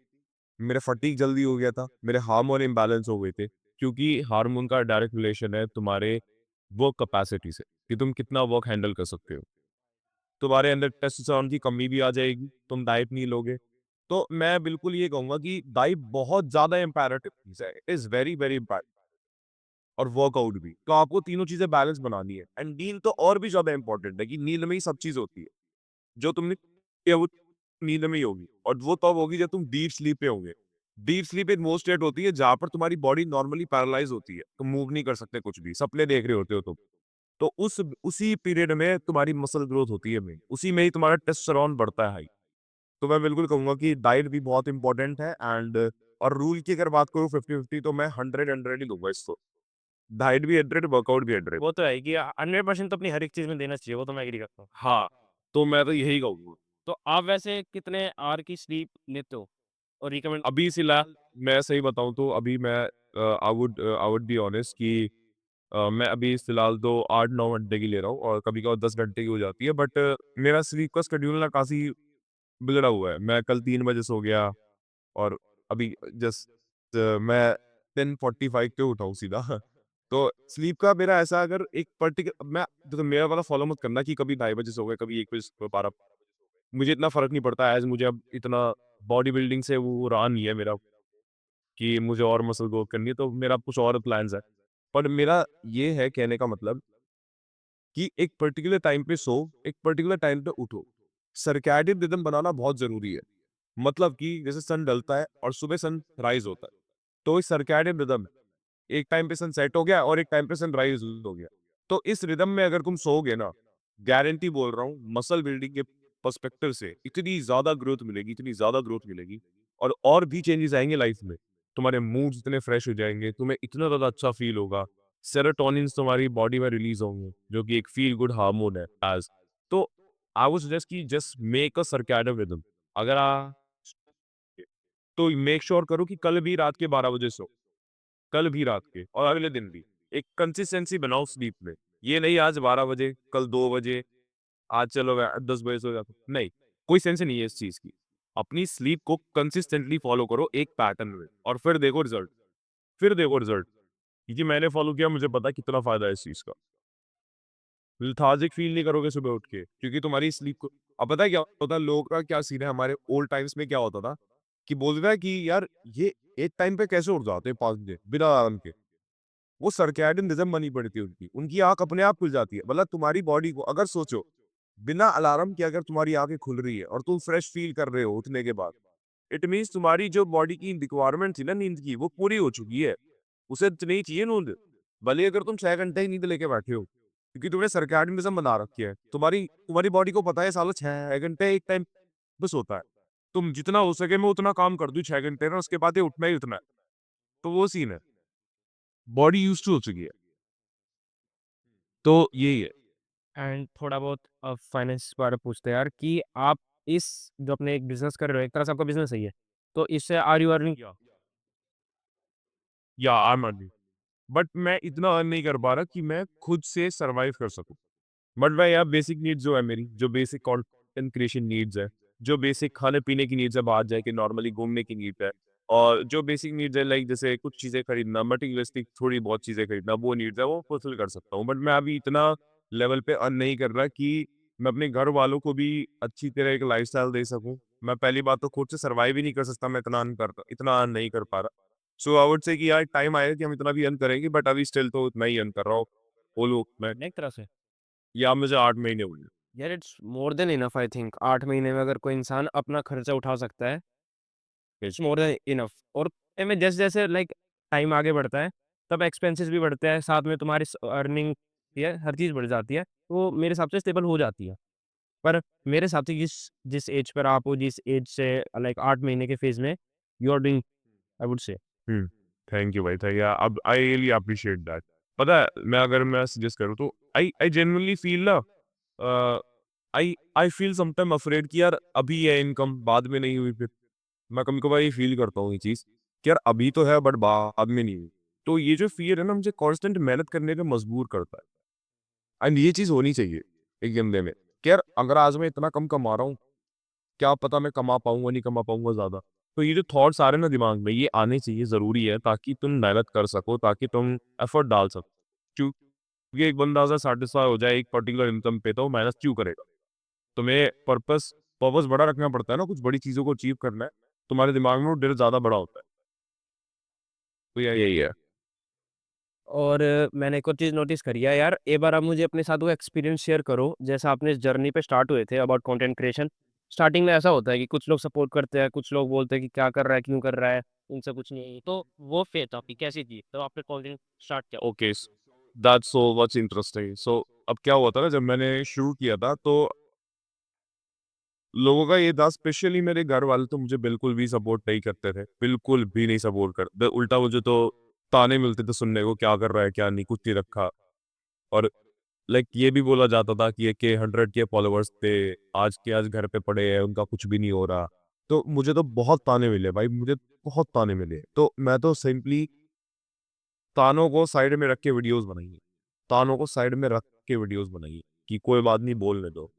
मेरा फटीग जल्दी हो गया था, मेरे हार्मोन इम्बैलेंस हो गए थे। क्योंकि हार्मोन का डायरेक्ट रिलेशन है तुम्हारे वर्क कैपेसिटी से, कि तुम कितना वर्क हैंडल कर सकते हो। तुम्हारे अंदर टेस्टोस्टेरोन की कमी भी आ जाएगी, तुम डाइट नहीं लोगे। तो मैं बिल्कुल ये कहूंगा कि डाइट बहुत ज्यादा इंपैरेटिव चीज है, it is very very imperative. और वर्कआउट भी, तो आपको तीनों चीजें बैलेंस बनानी है। एंड नींद तो और भी ज्यादा इंपॉर्टेंट है, कि नींद में ही सब चीज होती है। जो तुमने किया वो नींद में ही होगी, और वो तब होगी जब तुम डीप स्लीप पे होगे। डीप स्लीप एक वो स्टेट होती है जहां पर तुम्हारी बॉडी नॉर्मली पैरालाइज होती है, तुम मूव नहीं कर सकते, कुछ भी सपने देख रहे होते हो तुम। तो उसी पीरियड में तुम्हारी मसल ग्रोथ होती है मेन, उसी में ही तुम्हारा टेस्टोस्टेरोन बढ़ता है हाई। तो मैं बिल्कुल कहूंगा कि डाइट भी बहुत इंपॉर्टेंट है। एंड और रूल की अगर बात करूँ 50-50, तो मैं 100 ही दूंगा इसको। डाइट भी 100, वर्कआउट भी 100। वो तो है कि 100% तो अपनी हर एक चीज़ में देना चाहिए, वो तो मैं एग्री करता हूँ। हाँ, तो मैं तो यही कहूंगा। तो आप वैसे कितने आवर की स्लीप लेते हो? और रिकमेंड अभी फिलहाल मैं सही बताऊं तो अभी मैं आई वुड बी ऑनेस्ट कि मैं अभी फिलहाल तो 8-9 घंटे की ले रहा हूँ, और कभी कभी 10 घंटे की हो जाती है। बट मेरा स्लीप का शेड्यूल ना काफी बिगड़ा हुआ है। मैं कल 3 बजे सो गया, और अभी जस्ट मैं 10:45 पे उठा हूँ सीधा। तो स्लीप का मेरा ऐसा, अगर एक पर्टिकुलर मैं, तो मेरा वाला फॉलो मत करना कि कभी 2:30 सो गए, कभी 1 बजे सो गए, 12। मुझे इतना फर्क नहीं पड़ता, एज मुझे अब इतना बॉडी बिल्डिंग से वो रहा नहीं है मेरा कि मुझे और मसल ग्रोथ करनी है, तो मेरा कुछ और प्लान्स है। पर मेरा ये है कहने का मतलब कि एक पर्टिकुलर टाइम पे सो, एक पर्टिकुलर टाइम पे उठो। सर्कैडियन रिदम बनाना बहुत जरूरी है। मतलब कि जैसे सन ढलता है और सुबह सन राइज होता है, तो एक सर्कैडियन रिदम है। एक टाइम पे सन सेट हो गया और एक टाइम पे सन राइज हो गया। तो इस रिदम में अगर तुम सोओगे ना, गारंटी बोल रहा हूँ, मसल बिल्डिंग के पर्सपेक्टिव से इतनी ज्यादा ग्रोथ मिलेगी, इतनी ज्यादा ग्रोथ मिलेगी। और भी चेंजेस आएंगे लाइफ में। तुम्हारे मूड्स इतने फ्रेश हो जाएंगे, तुम्हें इतना ज्यादा अच्छा फील होगा। सेरोटोनिन तुम्हारी बॉडी में रिलीज होंगे, जो कि एक फील गुड हार्मोन है एज। तो आई वुड सजेस्ट कि just make a circadian rhythm. अगर आप, तो मेक श्योर करो कि कल भी रात के 12 बजे सो, कल भी रात के, और अगले दिन भी। एक कंसिस्टेंसी बनाओ स्लीप में। ये नहीं आज 12 बजे, कल 2 बजे, आज चलो मैं 10 बजे सो जाता हूं। नहीं, कोई सेंस नहीं है इस चीज की। अपनी स्लीप को कंसिस्टेंटली फॉलो करो एक पैटर्न में और फिर देखो रिजल्ट, फिर देखो रिजल्ट। क्योंकि मैंने फॉलो किया, मुझे पता है कितना फायदा है इस चीज का। लेथार्जिक फील नहीं करोगे सुबह उठ के, क्योंकि तुम्हारी स्लीप को, अब पता है क्या होता है लोगों का क्या सीन है, हमारे ओल्ड टाइम्स में क्या होता था कि बोलते था कि यार ये एक टाइम पे कैसे उठ जाते हैं 5 बजे बिना अलार्म के। वो सर्कैडियन रिदम बनी पड़ती है उनकी, उनकी आंख अपने आप खुल जाती है। मतलब तुम्हारी बॉडी को अगर सोचो, बिना अलार्म के अगर तुम्हारी आंखें खुल रही है और तुम फ्रेश फील कर रहे हो उठने के बाद, इट मीन्स तुम्हारी जो बॉडी की रिक्वायरमेंट थी ना नींद की, वो पूरी हो चुकी है। उसे नहीं चाहिए नींद, भले अगर तुम 6 घंटे ही नींद लेके बैठे हो, क्योंकि तुमने सर्कैडियनिज्म बना रखी है। तुम्हारी तुम्हारी बॉडी को पता है सालों 6 घंटे एक टाइम बस होता है। तुम जितना हो सके मैं उतना काम कर दूं 6 घंटे ना, उसके बाद ये उठना ही उठना है। तो वो सीन है, बॉडी यूज टू हो चुकी है। तो यही है। एंड थोड़ा बहुत फाइनेंस के बारे में पूछते हैं यार कि आप इस जो अपने एक बिज़नेस कर रहे हो, एक तरह से आपका बिज़नेस ही है। तो इससे आर यू अर्निंग? या या आई एम अर्निंग, बट मैं इतना अर्न नहीं कर पा रहा कि मैं खुद से सरवाइव कर सकूं। बट मैं यार बेसिक नीड्स जो है मेरी, जो बेसिक कंटेंट क्रिएशन नीड्स है, जो बेसिक खाने पीने की नीड्स है, बाहर जाके नॉर्मली घूमने की नीड है, और जो बेसिक नीड्स है लाइक जैसे कुछ चीजें खरीदना, मटेरियलिस्टिक थोड़ी बहुत चीजें खरीदना, वो नीड्स है वो फुलफिल कर सकता हूँ। बट मैं अभी इतना लेवल पे अर्न नहीं कर रहा कि मैं अपने घर वालों को भी अच्छी तरह एक लाइफस्टाइल दे सकूं। मैं पहली बात तो खुद से सरवाइव ही नहीं कर सकता, मैं इतना अर्न नहीं कर पा रहा। सो आई वुड से कि यार टाइम आएगा कि हम इतना भी अर्न करेंगे, बट अभी स्टिल तो उतना ही अर्न कर रहा हूँ। बोलो मैं, एक तरह से? या मुझे 8 महीने हुए। यार it's more than enough I think. 8 महीने में अगर कोई इंसान अपना खर्चा उठा सकता है, इट्स मोर देन इनफ। और में जैसे-जैसे लाइक टाइम आगे बढ़ता है, तब एक्सपेंसेस भी बढ़ते हैं, साथ में तुम्हारी अर्निंग ये हर चीज़ बढ़ जाती है, तो मेरे हिसाब से स्टेबल हो जाती है। पर मेरे हिसाब से जिस जिस एज पर आप हो, जिस एज से लाइक 8 महीने के फेज़ में you are doing, I would say. Hmm, thank you भाई, या अब आई रियली एप्रिशिएट दैट। पता है मैं सजेस्ट करूँ तो आई आई जेन्युइनली फील ना, आई आई फील समटाइम अफ्रेड कि यार अभी है इनकम, बाद में नहीं हुई फिर। मैं कभी-कभार ये फील करता हूँ ये चीज़ कि यार अभी तो है बट बाद में नहीं हुई। तो ये जो फ़ियर है ना मुझे कांस्टेंट मेहनत करने पे मजबूर करता है। एंड ये चीज़ होनी चाहिए एक बंदे में कि यार अगर आज मैं इतना कम कमा रहा हूँ, क्या पता मैं कमा पाऊँगा, नहीं कमा पाऊँगा ज़्यादा। तो ये जो थॉट्स आ रहे हैं ना दिमाग में, ये आने चाहिए, ज़रूरी है ताकि तुम मेहनत कर सको, ताकि तुम एफर्ट डाल सको। क्योंकि एक बंदा अगर सैटिस्फाई हो जाए एक पर्टिकुलर इनकम पे तो वो मेहनत क्यों करेगा? तुम्हें पर्पस बड़ा रखना पड़ता है ना, कुछ बड़ी चीज़ों को अचीव करना है, तुम्हारे दिमाग में वो डर ज़्यादा बड़ा होता है। तो यही है। और मैंने एक और चीज़ नोटिस करी है यार, एक बार आप मुझे अपने साथ वो एक्सपीरियंस शेयर करो, जैसा आपने इस जर्नी पे स्टार्ट हुए थे अबाउट कंटेंट क्रिएशन। स्टार्टिंग में ऐसा होता है कि कुछ लोग सपोर्ट करते हैं, कुछ लोग बोलते हैं कि क्या कर रहा है, क्यों कर रहा है, इनसे कुछ नहीं है। तो वो फेज़ आपकी कैसी थी? तो आपने कंटेंट स्टार्ट किया? Okay, that's so much interesting. So अब क्या हुआ था ना, जब मैंने शुरू किया था तो लोगों का ये था, स्पेशली मेरे घर वाले तो मुझे बिल्कुल भी सपोर्ट नहीं करते थे, बिल्कुल भी नहीं सपोर्ट करते। उल्टा मुझे तो ताने मिलते थे सुनने को, क्या कर रहा है, क्या नहीं, कुछ नहीं रखा। और लाइक ये भी बोला जाता था कि ये के 100 के फॉलोअर्स थे, आज घर पे पड़े हैं, उनका कुछ भी नहीं हो रहा। तो मुझे तो बहुत ताने मिले भाई, मुझे बहुत ताने मिले। तो मैं तो सिंपली तानों को साइड में रख के वीडियोस बनाइए, तानों को साइड में रख के वीडियोस बनाइए कि कोई बात नहीं, बोलने दो।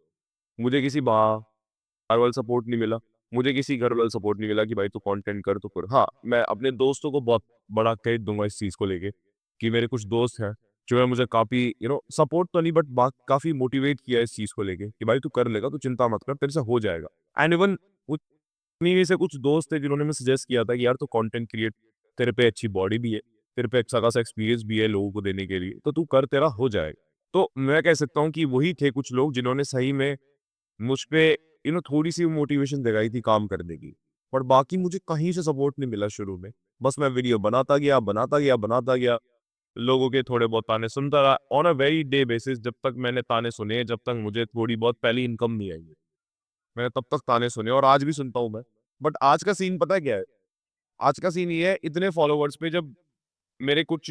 मुझे किसी बाहर वाला सपोर्ट नहीं मिला, मुझे किसी घर वाला सपोर्ट नहीं मिला कि भाई तू कंटेंट कर तो कर। हाँ, मैं अपने दोस्तों को बहुत बड़ा क्रेडिट दूंगा इस चीज़ को लेके कि मेरे कुछ दोस्त हैं जो है मुझे काफ़ी सपोर्ट तो नहीं बट बात काफ़ी मोटिवेट किया इस चीज़ को लेके कि भाई तू कर लेगा, तू चिंता मत कर, तेरे से हो जाएगा। एंड इवन उन्हीं में से कुछ दोस्त थे जिन्होंने मुझे सजेस्ट किया था कि यार तू कंटेंट क्रिएट, तेरे पे अच्छी बॉडी भी है, तेरे पे अच्छा खासा एक्सपीरियंस भी है लोगों को देने के लिए, तो तू कर, तेरा हो जाएगा। तो मैं कह सकता हूँ कि वही थे कुछ लोग जिन्होंने सही में मुझ पे थोड़ी-सी मोटिवेशन जगाई थी काम करने की। पर बाकी मुझे कहीं से सपोर्ट नहीं मिला शुरू में। बस मैं वीडियो बनाता गया, बनाता गया, बनाता गया। लोगों के थोड़े बहुत ताने सुनता रहा on a very day basis. जब तक मैंने ताने सुने, जब तक मुझे थोड़ी बहुत पहली इनकम नहीं आई है, मैंने तब तक ताने सुने और आज भी सुनता हूँ मैं। बट आज का सीन पता है क्या है? आज का सीन ये है, इतने फॉलोवर्स पे जब मेरे कुछ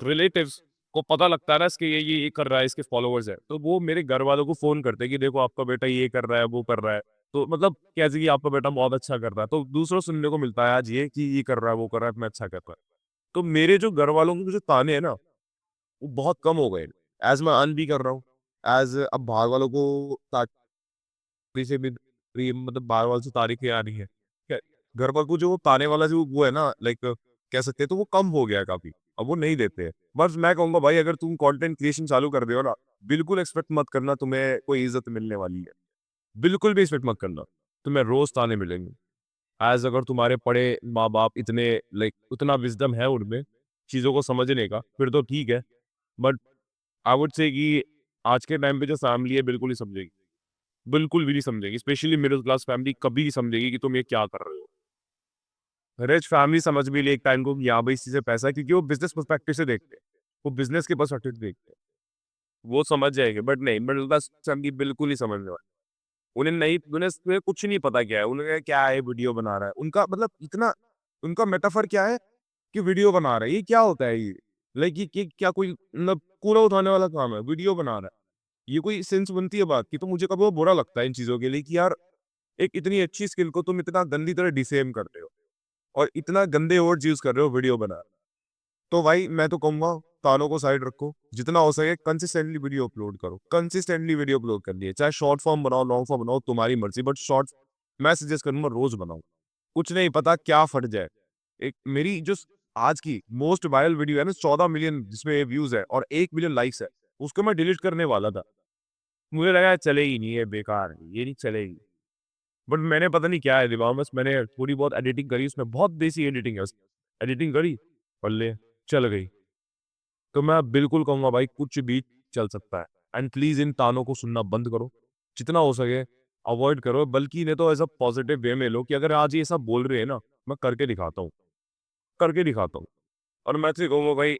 रिलेटिव्स को पता लगता है ना इसके ये कर रहा है, इसके फॉलोवर्स है, तो वो मेरे घर वालों को फ़ोन करते हैं कि देखो आपका बेटा ये कर रहा है, वो कर रहा है। तो मतलब कैसे कि आपका बेटा बहुत अच्छा कर रहा है। तो दूसरों सुनने को मिलता है आज ये कि ये कर रहा है, वो कर रहा है, इतना अच्छा कर रहा है। तो मेरे जो घर वालों के जो ताने हैं ना, वो बहुत कम हो गए। एज़ मैं अर्न भी कर रहा हूँ, एज़ अब बाहर वालों को ताकि से भी ये मतलब बार बार से तारीखें आ रही है, ठीक है। घर पर को जो ताने वाला जो वो है ना, लाइक कह सकते हैं, तो वो कम हो गया है काफी, अब वो नहीं देते हैं। बस मैं कहूंगा भाई, अगर तुम कंटेंट क्रिएशन चालू कर रहे हो ना, बिल्कुल एक्सपेक्ट मत करना तुम्हें कोई इज्जत मिलने वाली है, बिल्कुल भी एक्सपेक्ट मत करना। तुम्हें रोज ताने मिलेंगे। एज अगर तुम्हारे पड़े माँ बाप इतने, लाइक उतना विजडम है उनमें चीजों को समझने का, फिर तो ठीक है। बट आई वुड से कि आज के टाइम पे जो फैमिली है बिल्कुल नहीं समझेगी, बिल्कुल भी नहीं समझेगी। स्पेशली मिडिल क्लास फैमिली कभी नहीं समझेगी कि तुम ये क्या कर रहे हो। रिच फैमिली समझ भी ले एक टाइम को कि यहाँ भाई इसी से पैसा है, क्योंकि वो बिजनेस पर्सपेक्टिव से देखते हैं, वो बिजनेस के पर्सपेक्टिव से देखते हैं, वो समझ जाएंगे। बट नहीं, मिडिल क्लास फैमिली बिल्कुल नहीं समझने वाली। उन्हें कुछ नहीं पता क्या है, उन्हें क्या है वीडियो बना रहा है, उनका मतलब इतना, उनका मेटाफर क्या है कि वीडियो बना रहा है, ये क्या होता है ये, लाइक ये क्या कोई मतलब कूड़ा उठाने वाला काम है, वीडियो बना रहा है, ये कोई सेंस बनती है बात की? तो मुझे कभी वो बुरा लगता है इन चीजों के लिए कि यार एक इतनी अच्छी स्किल को तुम इतना गंदी तरह डिसेम कर रहे हो और इतना गंदे वर्ड यूज कर रहे हो वीडियो बना। तो भाई मैं तो कहूंगा तानों को साइड रखो, जितना हो सके कंसिस्टेंटली वीडियो अपलोड करो, कंसिस्टेंटली वीडियो अपलोड करनी है, चाहे शॉर्ट फॉर्म बनाओ लॉन्ग फॉर्म बनाओ, तुम्हारी मर्जी, बट शॉर्ट मैं सजेस्ट करूंगा रोज बनाओ। कुछ नहीं पता क्या फट जाए। एक मेरी जो आज की मोस्ट वायरल वीडियो है ना, 14 मिलियन जिसमें व्यूज है और 1 मिलियन लाइक्स है, उसको मैं डिलीट करने वाला था। मुझे लगा चलेगी नहीं, ये बेकार है, ये नहीं चलेगी। बट मैंने पता नहीं क्या है दिमाग में, बस मैंने थोड़ी बहुत एडिटिंग करी, उसमें बहुत देसी एडिटिंग है, एडिटिंग करी और ले चल गई। तो मैं बिल्कुल कहूंगा भाई कुछ भी चल सकता है। एंड प्लीज इन तानों को सुनना बंद करो, जितना हो सके अवॉइड करो, बल्कि इन्हें तो ऐसा पॉजिटिव वे में लो कि अगर आज ये सब बोल रहे हैं ना, मैं करके दिखाता हूँ, करके दिखाता हूँ। और मैं तो कहूँगा भाई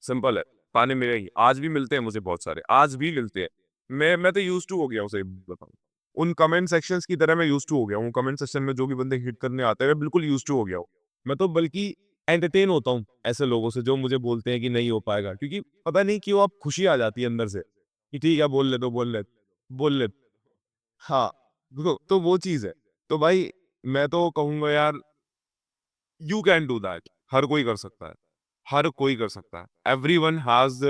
सिंपल है, पाने मिलेगी, आज भी मिलते हैं मुझे बहुत सारे, आज भी मिलते हैं। मैं तो यूज टू हो गया हूँ, सही बताऊँ। उन कमेंट सेक्शंस की तरह मैं यूज टू हो गया हूँ, कमेंट सेक्शन में जो भी बंदे हिट करने आते हैं मैं बिल्कुल यूज टू हो गया हूँ। मैं तो बल्कि एंटरटेन होता हूँ ऐसे लोगों से जो मुझे बोलते हैं कि नहीं हो पाएगा, क्योंकि पता नहीं क्यों आप खुशी आ जाती है अंदर से कि ठीक है बोल ले तो बोल ले, बोल ले। हाँ, तो वो चीज है। तो भाई मैं तो कहूंगा यार, यू कैन डू दैट, हर कोई कर सकता है, हर कोई कर सकता है। एवरीवन हैज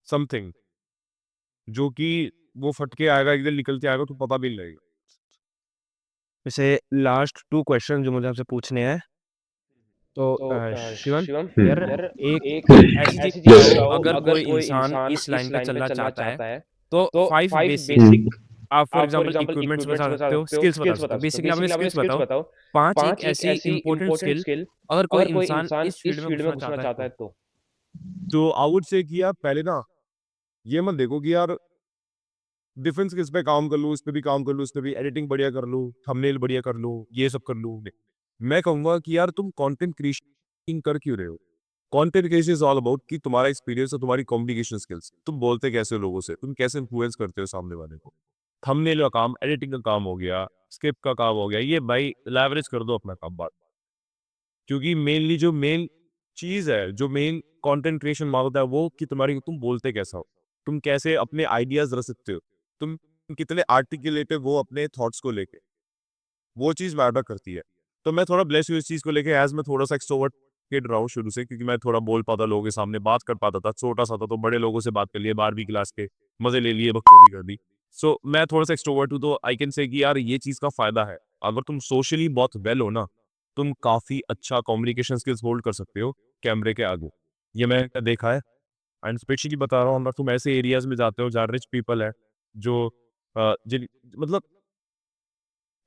समथिंग जो कि वो फट के आएगा, एक दिन निकल के आएगा तो पता भी नहीं लगेगा। वैसे लास्ट 2 क्वेश्चन जो मुझे आपसे पूछने हैं। तो शिवम शिवम यार यार एक एक ऐसी चीज़ ऐसी चीज बताओ, बताओ, अगर अगर कोई कोई इंसान इंसान इस लाइन इस पे लाइन पे चलना चलना चाहता है, चाहता है, तो तो 5 5 बेसिक बेसिक आप फॉर आप for example example equipments equipments बता बता सकते हो, सकते हो, स्किल्स बता स्किल्स सकते बता हो। सकते हो। बेसिकली आप मुझे बेसिकली आप मुझे स्किल्स स्किल्स बताओ, बताओ, 5 एक 5 एक ऐसी ऐसी इंपॉर्टेंट इंपॉर्टेंट स्किल, स्किल, अगर कोई अगर कोई इंसान इंसान इस फील्ड इस में फील्ड में घुसना घुसना चाहता है चाहता तो? है तो। तो आई वुड से कि यार पहले ना ये मत देखो कि यार डिफरेंस किस पे काम कर लूँ, इस पे भी काम कर लूँ, इस पे भी एडिटिंग बढ़िया कर लूँ, थंबनेल बढ़िया कर लूँ, ये सब कर लूँ। मैं कहूंगा कि यार तुम कंटेंट क्रिएशन कर क्यों रहे हो? Content creation is all about कि तुम्हारा एक्सपीरियंस और तुम्हारी कम्युनिकेशन स्किल्स, तुम बोलते कैसे हो लोगों से, तुम कैसे इन्फ्लुएंस करते हो सामने वाले को। थंबनेल का काम, एडिटिंग का काम हो गया, स्क्रिप्ट का काम हो गया, ये भाई लेवरेज कर दो अपना काम बात। क्योंकि मेनली जो मेन चीज है, जो मेन कंटेंट क्रिएशन मांगता है वो कि तुम बोलते कैसा हो, तुम कैसे अपने आइडियाज रख सकते हो, तुम कितने आर्टिकुलेटिव हो अपने थॉट्स को लेके, वो चीज मैटर करती है। तो मैं थोड़ा ब्लेस हूँ इस चीज को लेके, एज मैं थोड़ा सा एक्सट्रोवर्ट किड रहा हूँ शुरू से, क्योंकि मैं थोड़ा बोल पाता, लोगों के सामने बात कर पाता था, छोटा सा था तो बड़े लोगों से बात कर लिए, 12वीं क्लास के मजे ले लिए, बकचोदी कर दी। सो मैं थोड़ा सा एक्सट्रोवर्ट हूँ, तो आई कैन से कि यार ये चीज का फायदा है। अगर तुम सोशली बहुत वेल हो ना, तुम काफी अच्छा कम्युनिकेशन स्किल्स होल्ड कर सकते हो कैमरे के आगे। ये मैंने देखा है। एंड स्पेशली बता रहा हूँ, अगर तुम ऐसे एरियाज में जाते हो जहाँ रिच पीपल है, जो जिन मतलब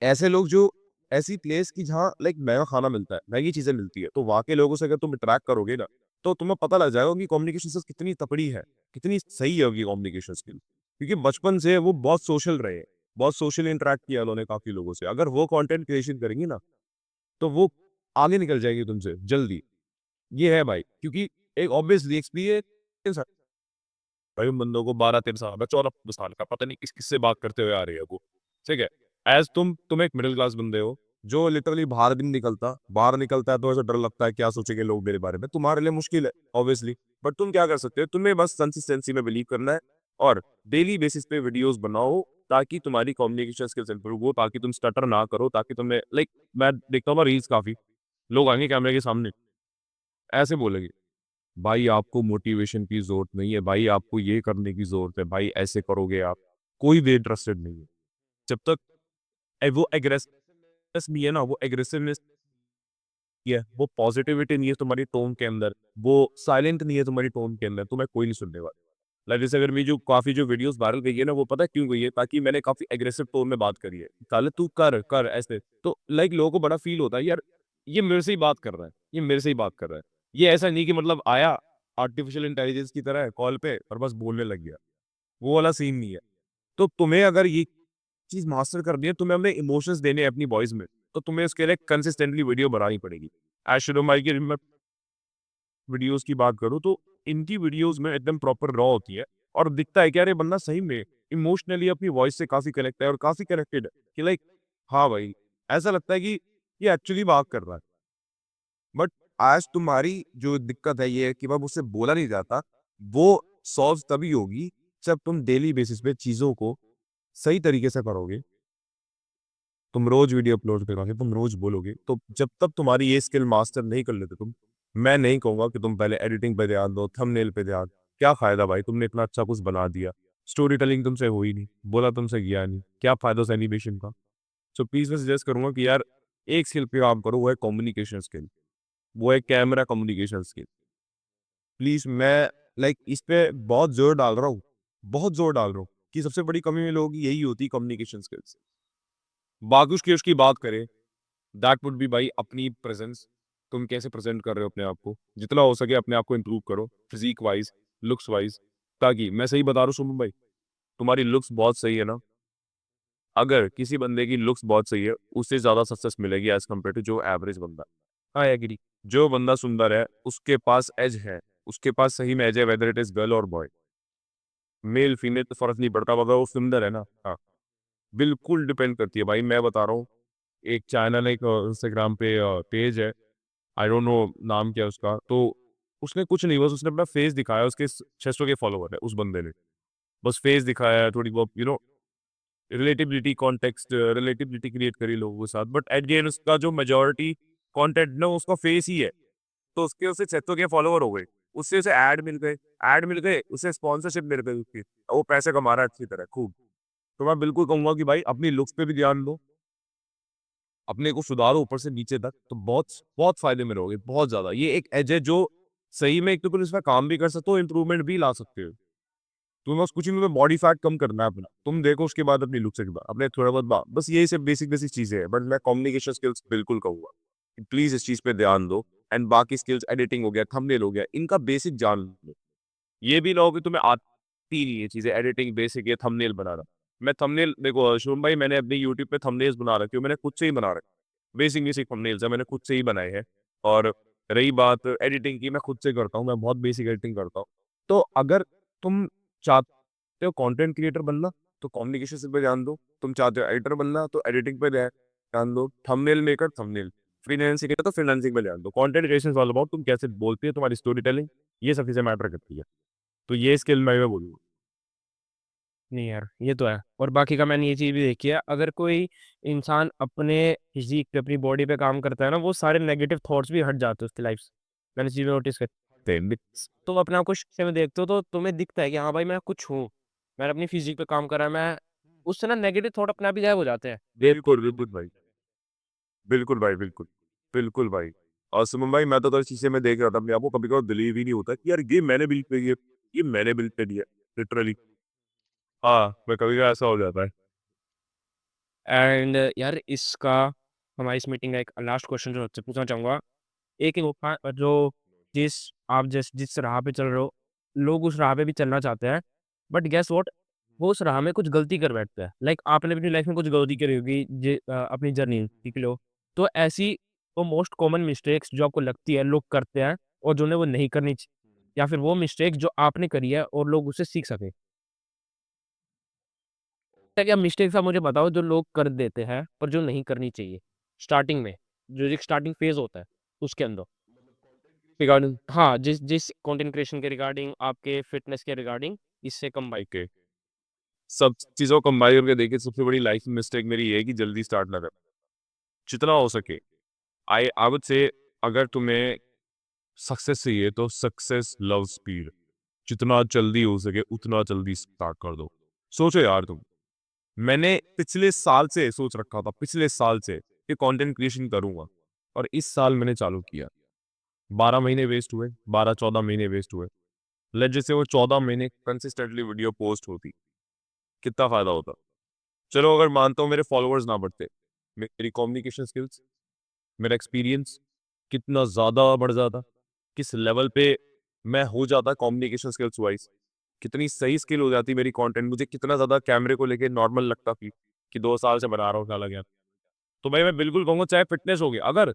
ऐसे लोग जो ऐसी प्लेस की जहाँ लाइक महंगा खाना मिलता है, महंगी चीजें मिलती है, तो वहाँ के लोगों से अगर तुम इंटरेक्ट करोगे ना, तो तुम्हें पता लग जाएगा कि कम्युनिकेशन स्किल्स कितनी तकड़ी है, कितनी सही है उनकी कम्युनिकेशन स्किल। क्योंकि बचपन से वो बहुत सोशल रहे, बहुत सोशल इंटरेक्ट किया उन्होंने काफी लोगों से। अगर वो कंटेंट क्रिएशन करेंगी ना, तो वो आगे निकल जाएगी तुमसे जल्दी। ये है भाई, क्योंकि एक ऑब्वियसली एक्सपीरियंस है भाई, उन बंदों को 12-13 साल का, 14 साल का, पता नहीं किस किससे बात करते हुए आ रही है वो, ठीक है। एज तुम एक मिडिल क्लास बंदे हो जो लिटरली बाहर भी नहीं निकलता, बाहर निकलता है तो ऐसा डर लगता है क्या सोचेंगे लोग मेरे बारे में, तुम्हारे लिए मुश्किल है ऑब्वियसली। बट तुम क्या कर सकते हो, तुम्हें बस कंसिस्टेंसी में बिलीव करना है और डेली बेसिस पे वीडियोस बनाओ, ताकि तुम्हारी कम्युनिकेशन स्किल्स इंप्रूव हो, ताकि तुम स्टटर ना करो, ताकि तुम्हें लाइक मैं देखता हूँ रील्स, काफी लोग आएंगे कैमरे के सामने ऐसे बोलेंगे, भाई आपको मोटिवेशन की जरूरत नहीं है, भाई आपको ये करने की जरूरत है, भाई ऐसे करोगे आप, कोई भी इंटरेस्टेड नहीं है। जब तक वो एग्रेसिवनेस नहीं है ना, वो एग्रेसिवनेस है, वो पॉजिटिविटी नहीं है तुम्हारी टोन के अंदर, वो साइलेंट नहीं है तुम्हारी टोन के अंदर, तुम्हें कोई नहीं सुनने वाला। लाइक जैसे अगर मेरी जो काफ़ी जो वीडियोज़ वायरल गई है ना, वो पता है क्यों गई है? ताकि मैंने काफ़ी एग्रेसिव टोन में बात करी है। साले तू कर ऐसे। तो लाइक लोगों को बड़ा फ़ील होता है यार, ये मेरे से ही बात कर रहा है, ये मेरे से ही बात कर रहा है। ये ऐसा नहीं कि मतलब आया आर्टिफ़िशियल इंटेलिजेंस की तरह कॉल पे और बस बोलने लग गया। वो वाला सीन नहीं है। तो तुम्हें अगर ये चीज़ मास्टर करनी है, तुम्हें अपने इमोशंस देने हैं अपनी वॉइस में, तो तुम्हें उसके लिए कंसिस्टेंटली वीडियो बनानी पड़ेगी। एज़ शुभम भाई की मैं वीडियोज़ की बात करूँ तो इनकी वीडियोज़ में एकदम प्रॉपर रॉ होती है और दिखता है कि यार ये बंदा सही में इमोशनली अपनी वॉइस से काफ़ी कनेक्ट है और काफ़ी कनेक्टेड है कि लाइक हाँ भाई, ऐसा लगता है कि ये एक्चुअली बात कर रहा है। बट आज तुम्हारी जो दिक्कत है ये है कि अब उससे बोला नहीं जाता, वो सॉल्व तभी होगी जब तुम डेली बेसिस पे चीज़ों को सही तरीके से करोगे। तुम रोज़ वीडियो अपलोड करोगे, तुम रोज़ बोलोगे, तो जब तक तुम्हारी ये स्किल मास्टर नहीं कर लेते तुम, मैं नहीं कहूँगा कि तुम पहले एडिटिंग पे ध्यान दो, थंबनेल पे ध्यान। क्या फ़ायदा भाई, तुमने इतना अच्छा कुछ बना दिया, स्टोरी टेलिंग तुमसे हो ही नहीं, बोला तुमसे गया नहीं, क्या फ़ायदा उस एनिमेशन का? सो प्लीज़ मैं सजेस्ट करूँगा कि यार एक स्किल पे काम करो, वो है कम्युनिकेशन स्किल, वो है कैमरा कम्युनिकेशन स्किल। प्लीज़ मैं लाइक इस पे बहुत ज़ोर डाल रहा हूँ, बहुत ज़ोर डाल रहा हूँ कि सबसे बड़ी कमी में लोगों की यही होती है कम्युनिकेशन स्किल्स। बाकी स्किल्स की बात करें दैट वुड बी भाई अपनी प्रेजेंस, तुम कैसे प्रेजेंट कर रहे हो अपने आप को, जितना हो सके अपने आप को इम्प्रूव करो फिजिक वाइज, लुक्स वाइज। ताकि मैं सही बता रहा हूँ शुभम भाई, तुम्हारी लुक्स बहुत सही है ना, अगर किसी बंदे की लुक्स बहुत सही है उससे ज्यादा सक्सेस मिलेगी एज कम्पेयर टू जो एवरेज बंदा है। I agree. जो बंदा सुंदर है उसके पास एज है, उसके पास सही में एज है, वेदर इट इज गर्ल और बॉय, मेल फीमेल तो फर्क नहीं पड़ता, मगर वो सुंदर है ना। हाँ, बिल्कुल डिपेंड करती है भाई, मैं बता रहा हूँ। एक चैनल एक इंस्टाग्राम पे पेज है, आई डोंट नो नाम क्या है उसका, तो उसने कुछ नहीं, बस उसने अपना फेस दिखाया, उसके 600 के फॉलोवर है उस बंदे ने, बस फेस दिखाया है, थोड़ी बहुत रिलेटिबिलिटी कॉन्टेक्स्ट रिलेटिबिलिटी क्रिएट करी लोगों के साथ, बट एट द एंड उसका जो मेजोरिटी कंटेंट ना उसका फेस ही है। तो उसके उससे 600 के फॉलोवर हो गए, उससे उसे ऐड मिल गए, उसे स्पॉन्सरशिप मिल गई उसकी, वो पैसे कमा रहा है अच्छी तरह खूब। तो मैं बिल्कुल कहूंगा कि भाई अपनी लुक्स पे भी ध्यान दो, अपने को सुधारो ऊपर से नीचे तक, तो बहुत बहुत फायदे में रहोगे, बहुत ज्यादा। ये एक एज है जो सही में एक तो तुम इसमें काम भी कर सकते हो, इंप्रूवमेंट भी ला सकते हो। तुम्हें बस कुछ ही में बॉडी फैट कम करना है अपना, तुम देखो उसके बाद अपनी लुक्स के बाद अपने थोड़ा बहुत बस यही सब बेसिक बेसिक चीजें हैं। बट मैं कम्युनिकेशन स्किल्स बिल्कुल कहूंगा कि प्लीज इस चीज पे ध्यान दो। एंड बाकी स्किल्स एडिटिंग हो गया, थंबनेल हो गया, इनका बेसिक जान लो। ये भी लो कि तुम्हें आती नहीं है चीजें, एडिटिंग बेसिक है, थंबनेल बनाना। मैं थंबनेल देखो शुभम भाई, मैंने अपने यूट्यूब पे थंबनेल्स बना रखे हो, मैंने खुद से ही बना रखे, बेसिक बेसिक थंबनेल्स है, मैंने खुद से ही बनाए हैं। और रही बात एडिटिंग की, मैं खुद से करता हूँ, मैं बहुत बेसिक एडिटिंग करता हूँ। तो अगर तुम चाहते हो कंटेंट क्रिएटर बनना, तो कम्युनिकेशन पे ध्यान दो। तुम चाहते हो एडिटर बनना, तो एडिटिंग पे ध्यान दो। थंबनेल मेकर थंबनेल, फ्रीलांसिंग है तो फ्रीलांसिंग पे ध्यान दो। कंटेंट क्रिएशन ऑल अबाउट तुम कैसे बोलती है, तुम्हारी स्टोरी टेलिंग, ये सब चीजें मैटर करती है। तो ये स्किल मैं बोलूँगा। नहीं यार, ये तो है। और बाकी का मैंने ये चीज़ भी देखी है, अगर कोई इंसान अपने फिज़ीक पे, अपनी बॉडी पे काम करता है ना, वो सारे नेगेटिव थॉट्स भी हट जाते हैं उसकी लाइफ़ से। मैंने चीज़ें नोटिस करी। तुम अपने आप को शीशे में देखते हो तो तुम्हें दिखता है कि हाँ भाई, मैं कुछ हूँ। मैंने अपनी फिज़ीक पे काम करा है, मैं उससे ना नेगेटिव थॉट अपने आप ही गायब हो जाते हैं। बिल्कुल, बिल्कुल भाई। बिल्कुल भाई, बिल्कुल। बिल्कुल भाई। और सुमन भाई, मैं तो शीशे में देख रहा था अपने आप को, कभी-कभार बिलीव ही नहीं होता कि यार ये मैंने बिल्ड करी है, ये मैंने बिल्ड करी है, लिटरली। हाँ, मैं कभी-कभार ऐसा हो जाता है। एंड यार, इसका हमारी इस मीटिंग का एक लास्ट क्वेश्चन जो आपसे पूछना चाहूँगा। एक इंसान जो जिस आप जिस राह पे चल रहे हो, लोग उस राह पे भी चलना चाहते हैं, बट गेस व्हाट, वो उस राह में कुछ गलती कर बैठता है। लाइक आपने अपनी लाइफ में कुछ गलती करी होगी अपनी जर्नी सीख लो। तो ऐसी वो मोस्ट कॉमन मिस्टेक्स जो आपको लगती है लोग करते हैं और जिन्हें वो नहीं करनी चाहिए, या फिर वो मिस्टेक जो आपने करी है और लोग उससे सीख सकें। क्या मिस्टेक्स आप मुझे बताओ जो लोग कर देते हैं पर जो नहीं करनी चाहिए स्टार्टिंग में, जो एक स्टार्टिंग फेज होता है उसके अंदर, रिगार्डिंग, हाँ, जिस जिस कंटेंट क्रिएशन के रिगार्डिंग, आपके फिटनेस के रिगार्डिंग, इससे कंबाइन। ओके। सब चीज़ों को कंबाइन करके देखिए, सबसे बड़ी लाइफ में मिस्टेक मेरी ये है कि जल्दी स्टार्ट ना करें। जितना हो सके, आई वुड से, अगर तुम्हें सक्सेस चाहिए तो सक्सेस लव स्पीड। जितना जल्दी हो सके उतना जल्दी स्टार्ट कर दो। सोचो यार तुम, मैंने पिछले साल से सोच रखा था, पिछले साल से कि कंटेंट क्रिएशन करूँगा और इस साल मैंने चालू किया। 12 महीने वेस्ट हुए, 12-14 महीने वेस्ट हुए। लेट्स जस्ट से वो 14 महीने कंसिस्टेंटली वीडियो पोस्ट होती, कितना फ़ायदा होता? चलो अगर मानता हूँ मेरे फॉलोअर्स ना बढ़ते, मेरी कम्युनिकेशन स्किल्स, मेरा एक्सपीरियंस कितना ज़्यादा बढ़ जाता, किस लेवल पे मैं हो जाता कम्युनिकेशन स्किल्स वाइज़, कितनी सही स्किल हो जाती मेरी कंटेंट, मुझे कितना ज़्यादा कैमरे को लेके नॉर्मल लगता कि 2 साल से बना रहा हूँ, क्या लग गया। तो भाई मैं बिल्कुल कहूँगा चाहे फिटनेस हो गया, अगर